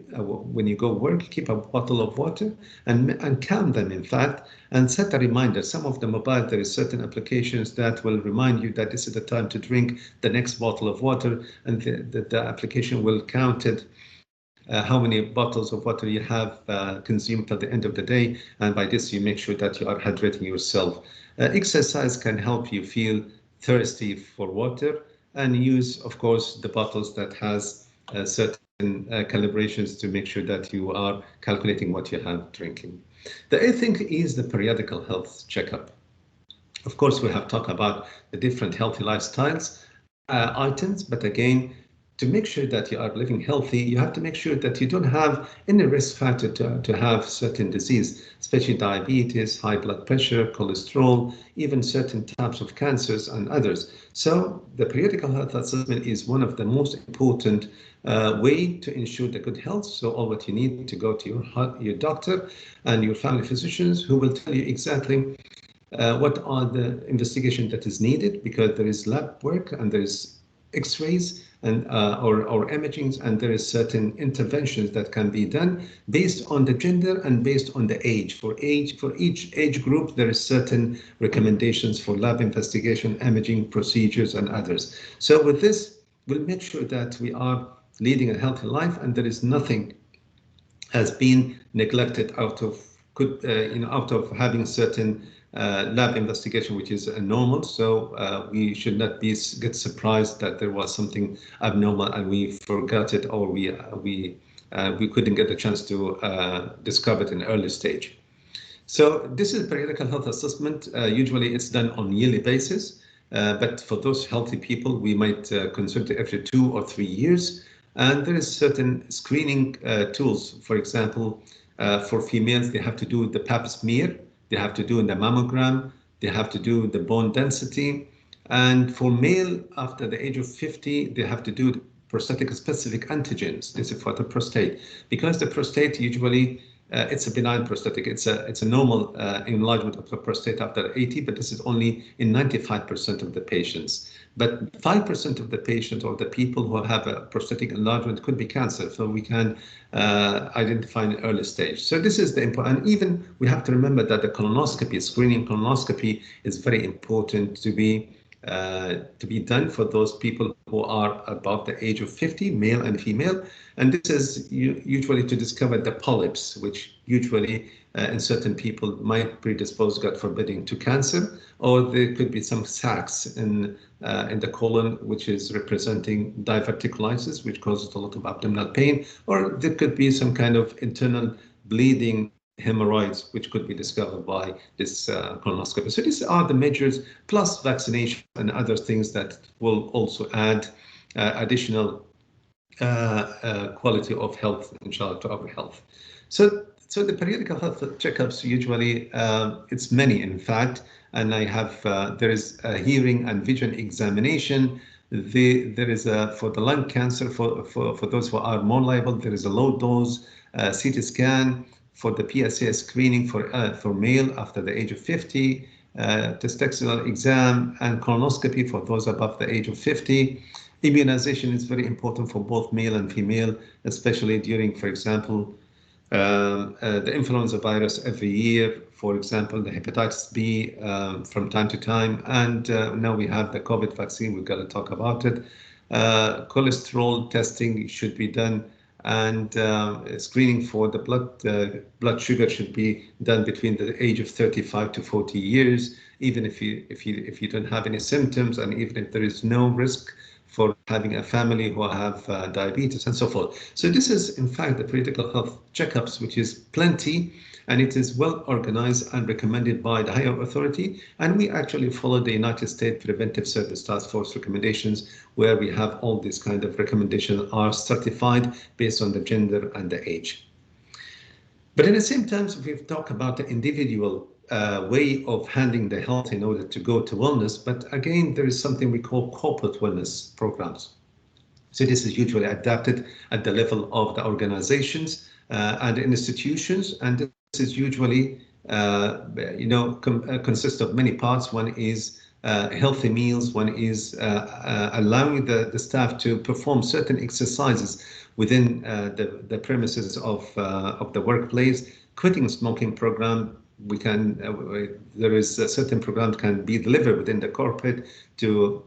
When you go work, keep a bottle of water and count them, in fact, and set a reminder. Some of the mobile, there is certain applications that will remind you that this is the time to drink the next bottle of water, and the application will count it. How many bottles of water you have consumed at the end of the day, and by this you make sure that you are hydrating yourself. Exercise can help you feel thirsty for water, and use, of course, the bottles that has certain calibrations to make sure that you are calculating what you have drinking. The eighth thing is the periodical health checkup. Of course, we have talked about the different healthy lifestyles items, but again, to make sure that you are living healthy, you have to make sure that you don't have any risk factor to have certain disease, especially diabetes, high blood pressure, cholesterol, even certain types of cancers and others. So the periodical health assessment is one of the most important way to ensure the good health. So all what you need to go to your doctor and your family physicians, who will tell you exactly what are the investigation that is needed, because there is lab work and there is X-rays and or imagings, and there is certain interventions that can be done based on the gender and based on the age. For each age group, there is certain recommendations for lab investigation, imaging procedures, and others. So with this, we'll make sure that we are leading a healthy life, and there is nothing has been neglected out of having certain lab investigation, which is normal. So we should not get surprised that there was something abnormal and we forgot it, or we couldn't get a chance to discover it in an early stage. So this is periodical health assessment. Usually it's done on yearly basis, but for those healthy people, we might consult it every 2 or 3 years. And there is certain screening tools. For example, for females, they have to do the pap smear, they have to do the mammogram, they have to do the bone density. And for male, after the age of 50, they have to do prostatic specific antigens. This is for the prostate, because the prostate usually it's a benign prostatic. It's a normal enlargement of the prostate after 80, but this is only in 95% of the patients. But 5% of the patients or the people who have a prostatic enlargement could be cancer. So we can identify in early stage. So this is the important. And even we have to remember that the colonoscopy, screening colonoscopy, is very important to be done for those people who are above the age of 50, male and female. And this is usually to discover the polyps, which usually in certain people might predispose, God forbidding, to cancer, or there could be some sacs in the colon, which is representing diverticulitis, which causes a lot of abdominal pain, or there could be some kind of internal bleeding, hemorrhoids, which could be discovered by this colonoscopy. So these are the measures, plus vaccination and other things that will also add additional quality of health, inshallah, to our health. So the periodical health checkups usually, it's many in fact, and I have, there is a hearing and vision examination. There is for the lung cancer, for those who are more liable, there is a low dose CT scan. For the PSA screening for male after the age of 50, testicular exam and colonoscopy for those above the age of 50. Immunization is very important for both male and female, especially during, for example, the influenza virus every year, for example, the hepatitis B from time to time, and now we have the COVID vaccine, we've got to talk about it. Cholesterol testing should be done, and screening for the blood sugar should be done between the age of 35 to 40 years, even if you don't have any symptoms, and even if there is no risk for having a family who have diabetes and so forth. So this is in fact the critical health checkups, which is plenty, and it is well organized and recommended by the higher authority. And we actually follow the United States Preventive Service Task Force recommendations, where we have all these kind of recommendations are certified based on the gender and the age. But at the same time, we've talked about the individual way of handling the health in order to go to wellness. But again, there is something we call corporate wellness programs. So this is usually adapted at the level of the organizations and institutions, and this is usually consists of many parts. One is healthy meals. One is allowing the staff to perform certain exercises within the premises of the workplace. Quitting smoking program. We can there is a certain programs can be delivered within the corporate to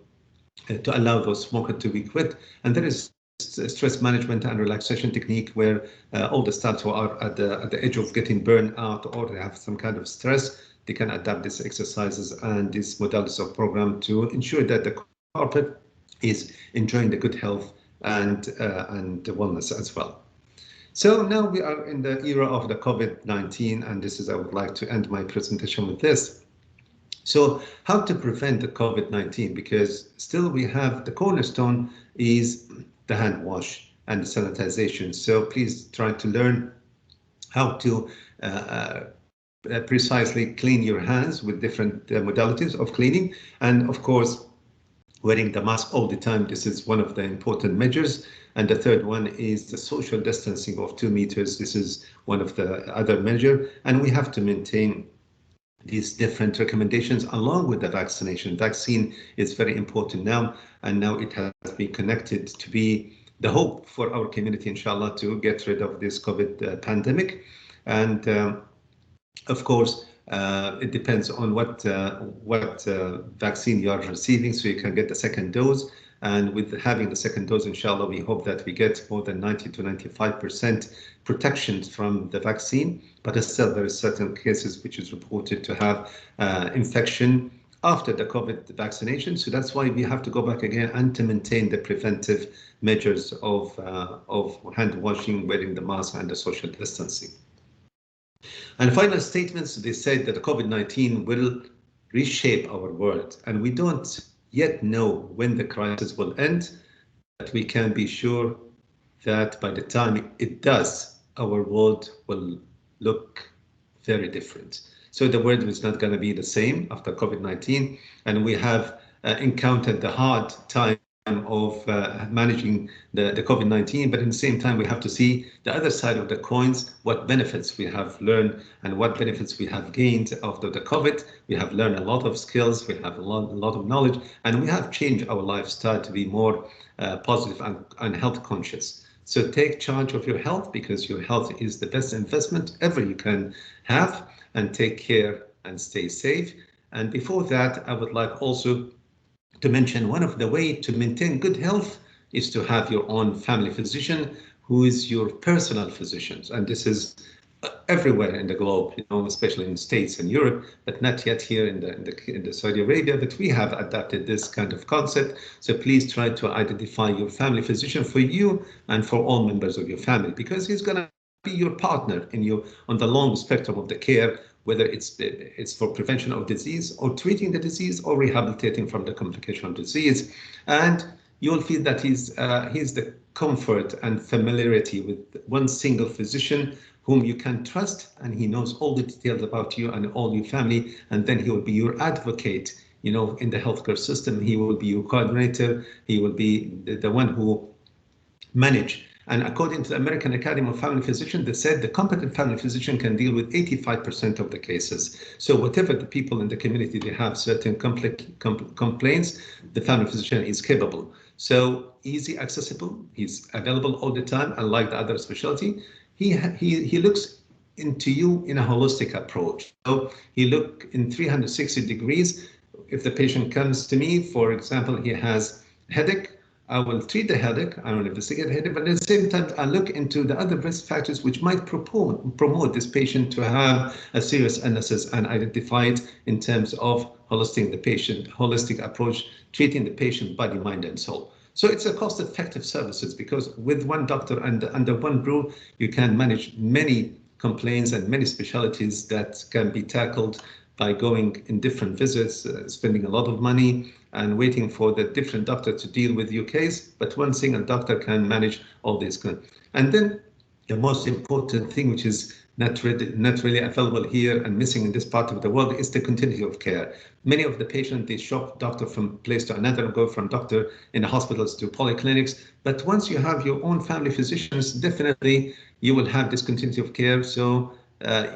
allow those smokers to be quit, and there is stress management and relaxation technique where all the staff who are at the edge of getting burned out or they have some kind of stress, they can adapt these exercises and these modalities of program to ensure that the corporate is enjoying the good health and the wellness as well. So now we are in the era of the COVID-19, and this is, I would like to end my presentation with this. So how to prevent the COVID-19, because still we have the cornerstone is the hand wash and the sanitization. So please try to learn how to precisely clean your hands with different modalities of cleaning. And of course, wearing the mask all the time. This is one of the important measures. And the third one is the social distancing of 2 meters. This is one of the other measures. And we have to maintain these different recommendations along with the vaccination. Vaccine is very important now, and now it has been connected to be the hope for our community, inshallah, to get rid of this COVID pandemic. And of course, it depends on what vaccine you are receiving, so you can get the second dose. And with having the second dose, inshallah, we hope that we get more than 90 to 95% protection from the vaccine. But still, there are certain cases which is reported to have infection after the COVID vaccination. So that's why we have to go back again and to maintain the preventive measures of hand washing, wearing the mask, and the social distancing. And final statements, they said that the COVID-19 will reshape our world, and we don't yet know when the crisis will end, but we can be sure that by the time it does, our world will look very different. So the world is not going to be the same after COVID-19, and we have encountered the hard time of managing the COVID-19, but at the same time, we have to see the other side of the coins, what benefits we have learned and what benefits we have gained after the COVID. We have learned a lot of skills, we have a lot of knowledge, and we have changed our lifestyle to be more positive and health conscious. So take charge of your health, because your health is the best investment ever you can have, and take care and stay safe. And before that, I would like also to mention one of the ways to maintain good health is to have your own family physician who is your personal physician. And this is everywhere in the globe, especially in the States and Europe, but not yet here in the Saudi Arabia. But we have adapted this kind of concept. So please try to identify your family physician for you and for all members of your family, because he's going to be your partner on the long spectrum of the care, whether it's for prevention of disease or treating the disease or rehabilitating from the complication of disease. And you'll feel that he's the comfort and familiarity with one single physician whom you can trust, and he knows all the details about you and all your family, and then he will be your advocate, in the healthcare system. He will be your coordinator. He will be the one who manage. And according to the American Academy of Family Physicians, they said the competent family physician can deal with 85% of the cases. So whatever the people in the community, they have certain complaints, the family physician is capable. So easy, accessible, he's available all the time, unlike the other specialty. He looks into you in a holistic approach. So he look in 360 degrees. If the patient comes to me, for example, he has headache, I will treat the headache, I will investigate the headache, but at the same time, I look into the other risk factors which might promote this patient to have a serious illnesses, and identify it in terms of holistic approach, treating the patient body, mind, and soul. So it's a cost-effective services, because with one doctor and under one roof, you can manage many complaints and many specialties that can be tackled by going in different visits, spending a lot of money and waiting for the different doctor to deal with your case. But one single doctor can manage all this. And then the most important thing, which is not really available here and missing in this part of the world, is the continuity of care. Many of the patients, they shop doctor from place to another, go from doctor in the hospitals to polyclinics. But once you have your own family physicians, definitely you will have this continuity of care. So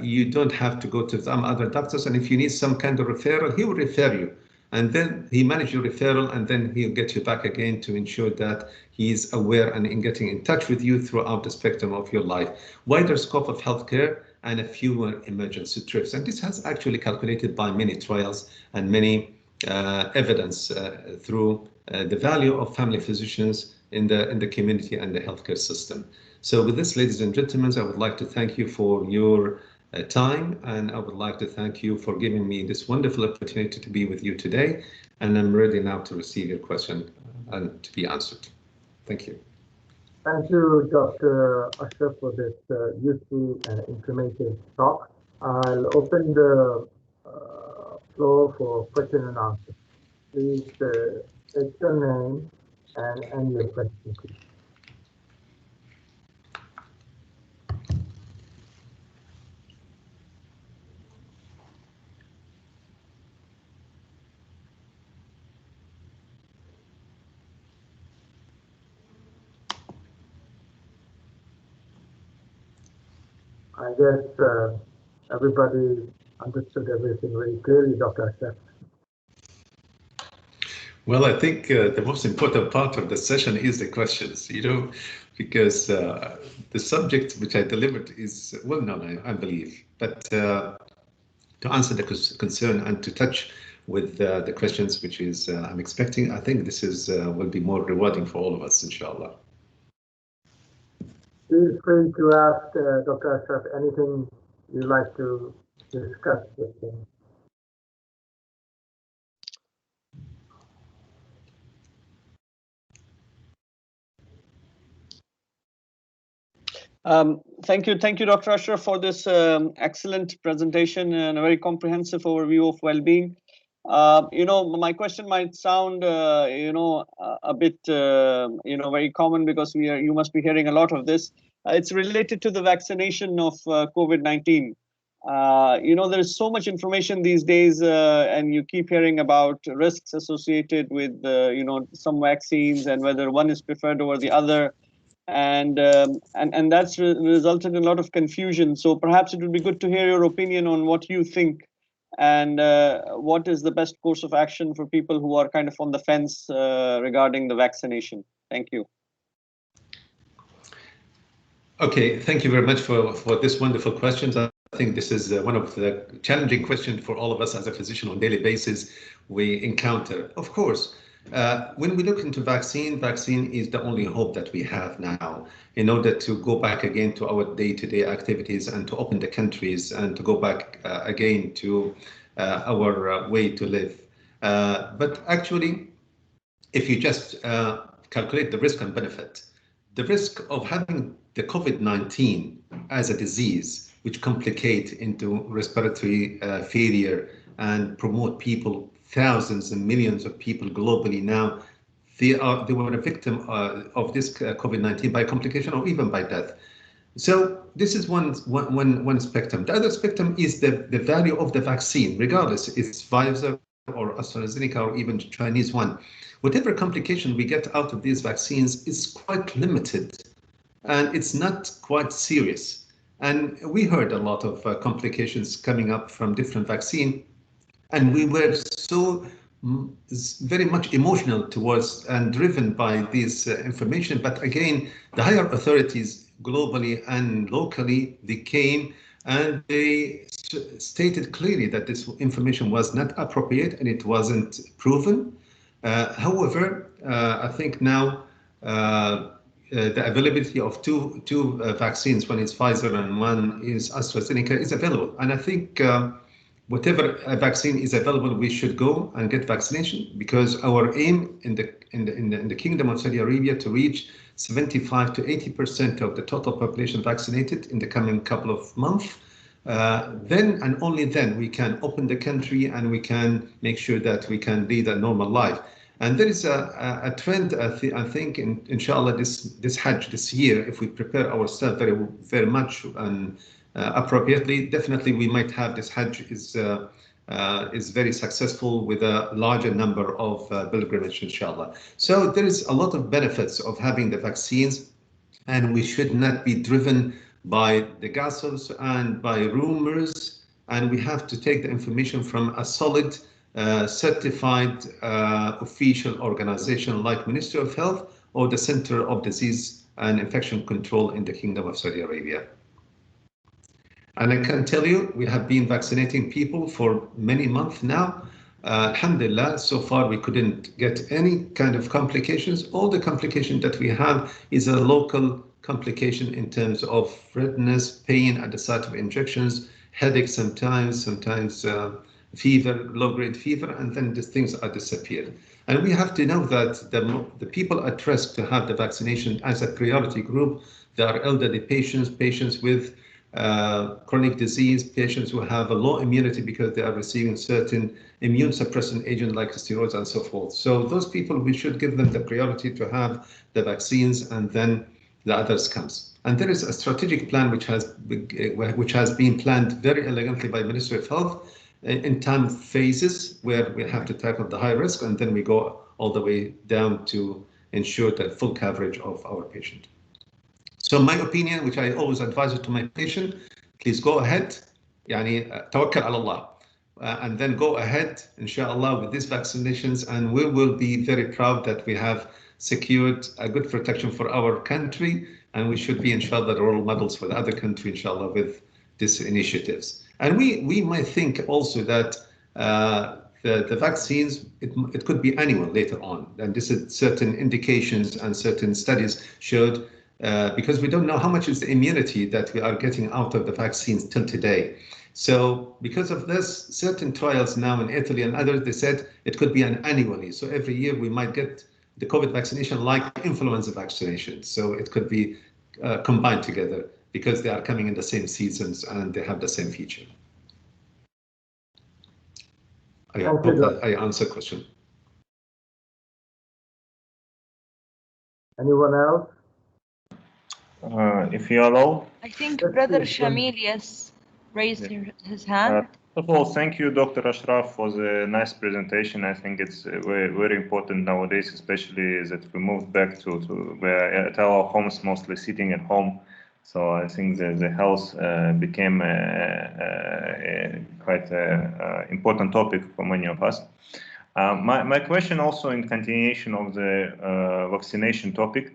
you don't have to go to some other doctors. And if you need some kind of referral, he will refer you. And then he manages your referral, and then he'll get you back again to ensure that he's aware and in getting in touch with you throughout the spectrum of your life. Wider scope of healthcare and a fewer emergency trips. And this has actually calculated by many trials and many evidence through the value of family physicians in the community and the healthcare system. So with this, ladies and gentlemen, I would like to thank you for your time, and I would like to thank you for giving me this wonderful opportunity to be with you today. And I'm ready now to receive your question and to be answered. Thank you. Thank you, Dr. Ashraf, for this useful and informative talk. I'll open the floor for question and answer. Please state your name and your question, please. I guess everybody understood everything very clearly, Dr. Ashraf. Well, I think the most important part of the session is the questions, because the subject which I delivered is well known, I believe. But to answer the concern and to touch with the questions which is I'm expecting, I think this is will be more rewarding for all of us, inshallah. Feel free to ask Dr. Ashraf anything you'd like to discuss with him. Thank you, Dr. Ashraf, for this excellent presentation and a very comprehensive overview of well-being. My question might sound, a bit, very common, because you must be hearing a lot of this. It's related to the vaccination of COVID-19. There's so much information these days, and you keep hearing about risks associated with, some vaccines and whether one is preferred over the other. And that's resulted in a lot of confusion. So perhaps it would be good to hear your opinion on what you think and what is the best course of action for people who are kind of on the fence regarding the vaccination. Thank you. Okay, thank you very much for this wonderful questions. I think this is one of the challenging questions for all of us as a physician on a daily basis we encounter. Of course, when we look into vaccine is the only hope that we have now in order to go back again to our day-to-day activities and to open the countries and to go back again to our way to live. But actually, if you just calculate the risk and benefit, the risk of having the COVID-19 as a disease, which complicate into respiratory failure and promote people, thousands and millions of people globally now, they were a victim of this COVID-19 by complication or even by death. So this is one spectrum. The other spectrum is the value of the vaccine, regardless it's Pfizer or AstraZeneca or even Chinese one. Whatever complication we get out of these vaccines is quite limited and it's not quite serious. And we heard a lot of complications coming up from different vaccines, and we were so very much emotional towards and driven by this information. But again, the higher authorities globally and locally, they came and they stated clearly that this information was not appropriate and it wasn't proven. However, I think now the availability of two vaccines, one is Pfizer and one is AstraZeneca, is available. And I think whatever vaccine is available, we should go and get vaccination, because our aim in the Kingdom of Saudi Arabia to reach 75 to 80% of the total population vaccinated in the coming couple of months. Then and only then we can open the country and we can make sure that we can lead a normal life. And there is a trend, I think, inshallah, this Hajj this year, if we prepare ourselves very, very much and appropriately, definitely we might have this Hajj is very successful with a larger number of pilgrimage, inshallah. So there is a lot of benefits of having the vaccines, and we should not be driven by the gossips and by rumors, and we have to take the information from a solid certified official organization like Ministry of Health or the Center of Disease and Infection Control in the Kingdom of Saudi Arabia. And I can tell you, we have been vaccinating people for many months now. Alhamdulillah, so far we couldn't get any kind of complications. All the complication that we have is a local complication in terms of redness, pain at the site of injections, headache sometimes fever, low-grade fever, and then these things are disappeared. And we have to know that the people at risk to have the vaccination as a priority group, they are elderly patients, patients with chronic disease, patients who have a low immunity because they are receiving certain immune suppressant agents like steroids and so forth. So those people, we should give them the priority to have the vaccines, and then the others comes. And there is a strategic plan which has been planned very elegantly by Ministry of Health in time phases, where we have to tackle the high risk, and then we go all the way down to ensure the full coverage of our patient. So my opinion, which I always advise it to my patient, please go ahead, يعني توكل على Allah, and then go ahead, inshallah, with these vaccinations, and we will be very proud that we have secured a good protection for our country, and we should be, inshallah, the role models for the other country, inshallah, with these initiatives. And we might think also that the vaccines, it could be anyone later on, and this is certain indications and certain studies showed, because we don't know how much is the immunity that we are getting out of the vaccines till today. So because of this, certain trials now in Italy and others, they said it could be an annually. So every year we might get the COVID vaccination like influenza vaccination. So it could be combined together, because they are coming in the same seasons and they have the same feature. I hope that I answered the question. Anyone else? If you allow. I think Brother Shamil, yes. raised his hand. First of all, thank you, Dr. Ashraf, for the nice presentation. I think it's very, very important nowadays, especially that we moved back to where at our homes, mostly sitting at home. So I think the health became quite an important topic for many of us. My question also in continuation of the vaccination topic.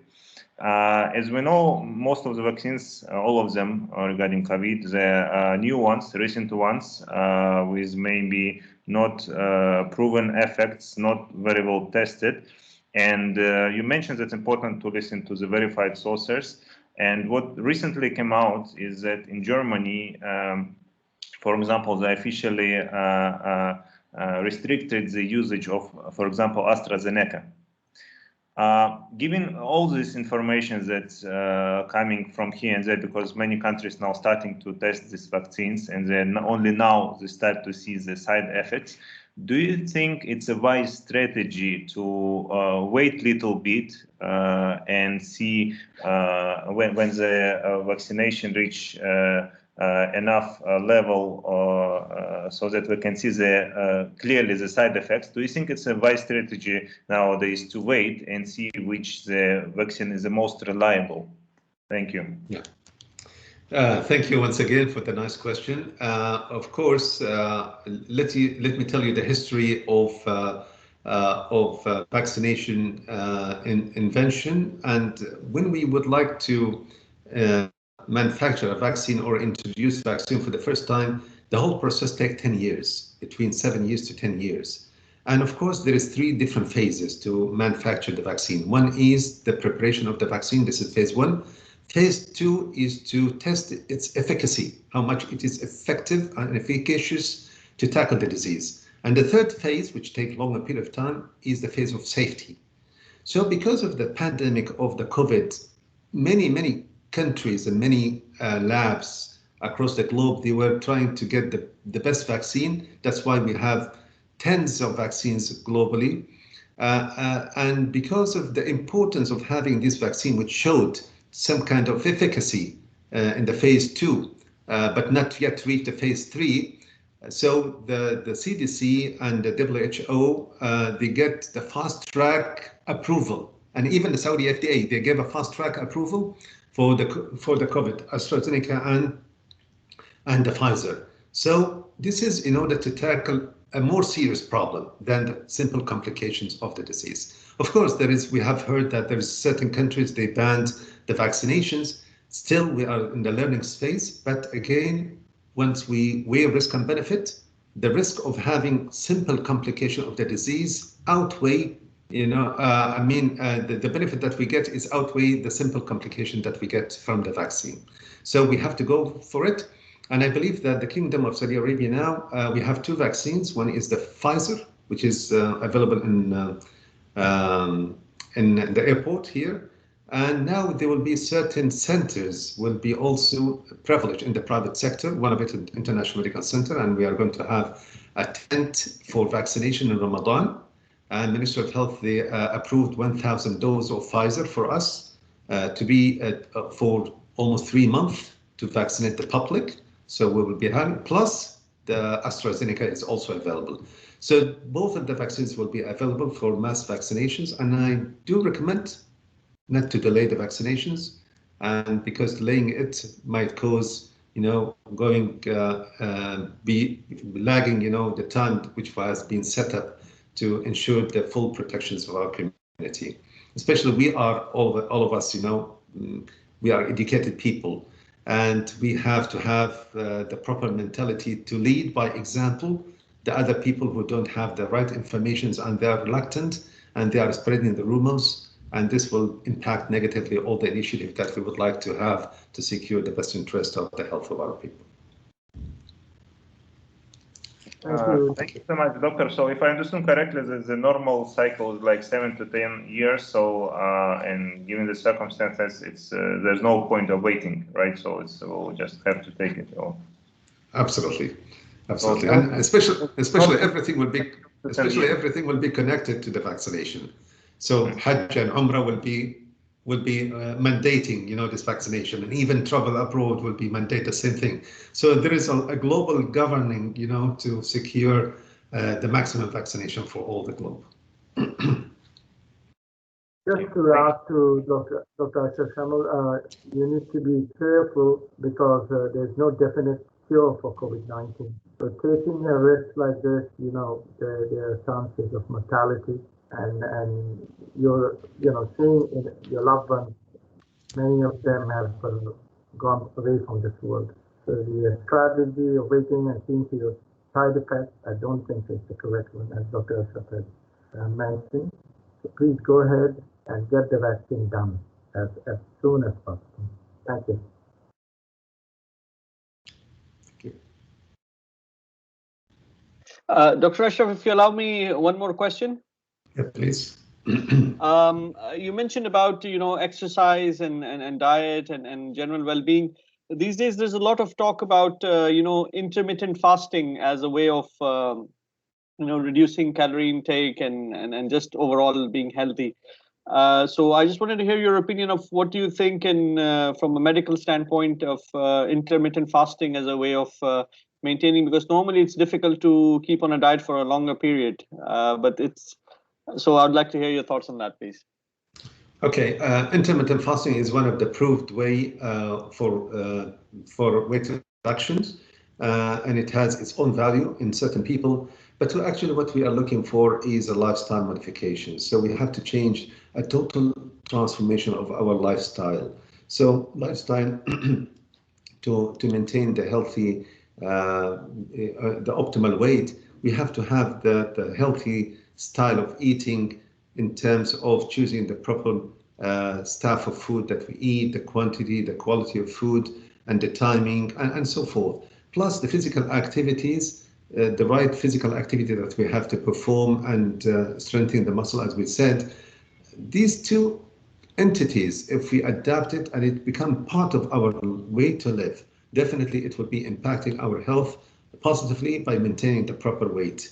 As we know, most of the vaccines, all of them regarding COVID, the new ones, recent ones, with maybe not proven effects, not very well tested. And you mentioned that it's important to listen to the verified sources. And what recently came out is that in Germany, for example, they officially restricted the usage of, for example, AstraZeneca. Given all this information that's coming from here and there, because many countries now starting to test these vaccines, and then only now they start to see the side effects, do you think it's a wise strategy to wait a little bit and see when the vaccination reach enough level so that we can see clearly the side effects? Do you think it's a wise strategy nowadays to wait and see which the vaccine is the most reliable? Thank you. Yeah. Thank you once again for the nice question. Of course, let me tell you the history of vaccination invention, and when we would like to manufacture a vaccine or introduce vaccine for the first time, the whole process takes 10 years, between 7 years to 10 years. And of course, there is 3 different phases to manufacture the vaccine. One is the preparation of the vaccine. This is phase 1. Phase 2 is to test its efficacy, how much it is effective and efficacious to tackle the disease. And the third phase, which takes longer period of time, is the phase of safety. So because of the pandemic of the COVID, many countries and many labs across the globe, they were trying to get the best vaccine. That's why we have tens of vaccines globally. And because of the importance of having this vaccine, which showed some kind of efficacy in the phase 2, but not yet reached the phase 3, so the CDC and the WHO, they get the fast track approval. And even the Saudi FDA, they gave a fast track approval for the COVID, AstraZeneca and the Pfizer. So this is in order to tackle a more serious problem than the simple complications of the disease. Of course, we have heard that there's certain countries, they banned the vaccinations. Still, we are in the learning phase. But again, once we weigh risk and benefit, the risk of having simple complication of the disease outweigh, the benefit that we get is outweigh the simple complication that we get from the vaccine. So we have to go for it. And I believe that the Kingdom of Saudi Arabia now, we have 2 vaccines. One is the Pfizer, which is available in the airport here. And now there will be certain centers will be also privileged in the private sector, one of it an International Medical Center, and we are going to have a tent for vaccination in Ramadan. And Minister of Health, they approved 1,000 doses of Pfizer for us to be for almost 3 months to vaccinate the public. So we will be having, plus the AstraZeneca is also available. So both of the vaccines will be available for mass vaccinations. And I do recommend not to delay the vaccinations, and because delaying it might cause, lagging, the time which has been set up to ensure the full protections of our community. Especially we are, all of us, we are educated people, and we have to have the proper mentality to lead by example the other people who don't have the right information and they are reluctant and they are spreading the rumors. And this will impact negatively all the initiatives that we would like to have to secure the best interest of the health of our people. Thank you so much, Doctor. So if I understand correctly, the normal cycle is like 7 to 10 years. So, and given the circumstances, it's there's no point of waiting, right? So we'll just have to take it. Or... Absolutely, absolutely, and especially everything will be connected to the vaccination. So Hajj and Umrah will be will be mandating, this vaccination, and even travel abroad will be mandate the same thing. So there is a global governing, to secure the maximum vaccination for all the globe. Just to add to Dr. Ashraf, you need to be careful because there's no definite cure for COVID-19. So taking a risk like this, there are chances of mortality, and you're, seeing in your loved ones, many of them have gone away from this world. So the strategy of waiting and seeing for your side effects, I don't think is the correct one, as Dr. Ashraf has mentioned. So please go ahead and get the vaccine done as soon as possible. Thank you. Thank you. Dr. Ashraf, if you allow me one more question. Yeah, please. You mentioned about exercise and diet and general well-being. These days, there's a lot of talk about intermittent fasting as a way of reducing calorie intake and just overall being healthy. So I just wanted to hear your opinion of what do you think from a medical standpoint of intermittent fasting as a way of maintaining, because normally it's difficult to keep on a diet for a longer period, so I'd like to hear your thoughts on that, please. Okay, intermittent fasting is one of the proved way for weight reductions, and it has its own value in certain people. But actually what we are looking for is a lifestyle modification. So we have to change a total transformation of our lifestyle. So lifestyle to maintain the healthy, the optimal weight, we have to have the healthy style of eating in terms of choosing the proper stuff of food that we eat, the quantity, the quality of food, and the timing, and so forth. Plus the physical activities, the right physical activity that we have to perform and strengthen the muscle, as we said. These two entities, if we adapt it and it become part of our way to live, definitely it will be impacting our health positively by maintaining the proper weight.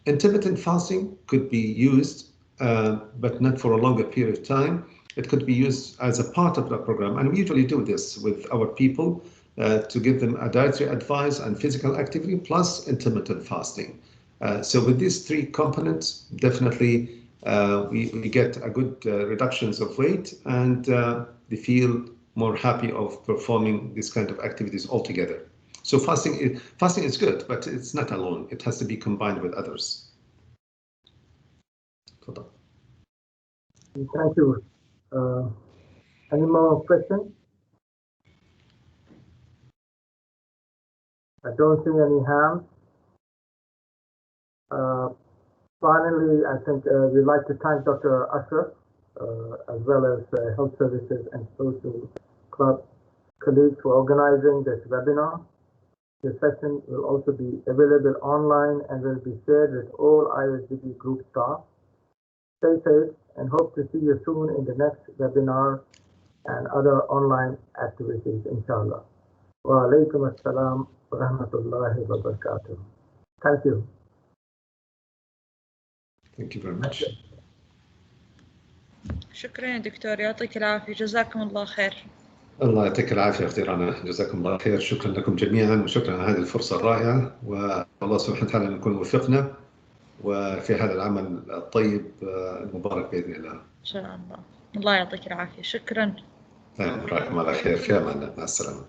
Intermittent fasting could be used, but not for a longer period of time. It could be used as a part of the program, and we usually do this with our people to give them a dietary advice and physical activity plus intermittent fasting. So with these three components, definitely we get a good reductions of weight, and they feel more happy of performing this kind of activities altogether. So fasting is good, but it's not alone. It has to be combined with others. Thank you. Any more questions? I don't see any hands. Finally, I think we'd like to thank Dr. Ashraf, as well as Health Services and Social Club colleagues for organizing this webinar. This session will also be available online and will be shared with all ISDB group staff. Stay safe and hope to see you soon in the next webinar and other online activities, inshallah. Wa alaikum assalam wa rahmatullahi wa barakatuh. Thank you. Thank you very much. شكرا يا دكتور، يعطيك العافية، جزاكم الله خير. الله يعطيك العافية أختي رنا، جزاكم الله خير. شكرا لكم جميعا وشكرا على هذه الفرصة الرائعة، والله سبحانه وتعالى أن يكون وفقنا وفي هذا العمل الطيب المبارك بإذن الله. إن شاء الله. الله يعطيك العافية، شكرا. راكم على خير، في أمان الله، مع السلامة.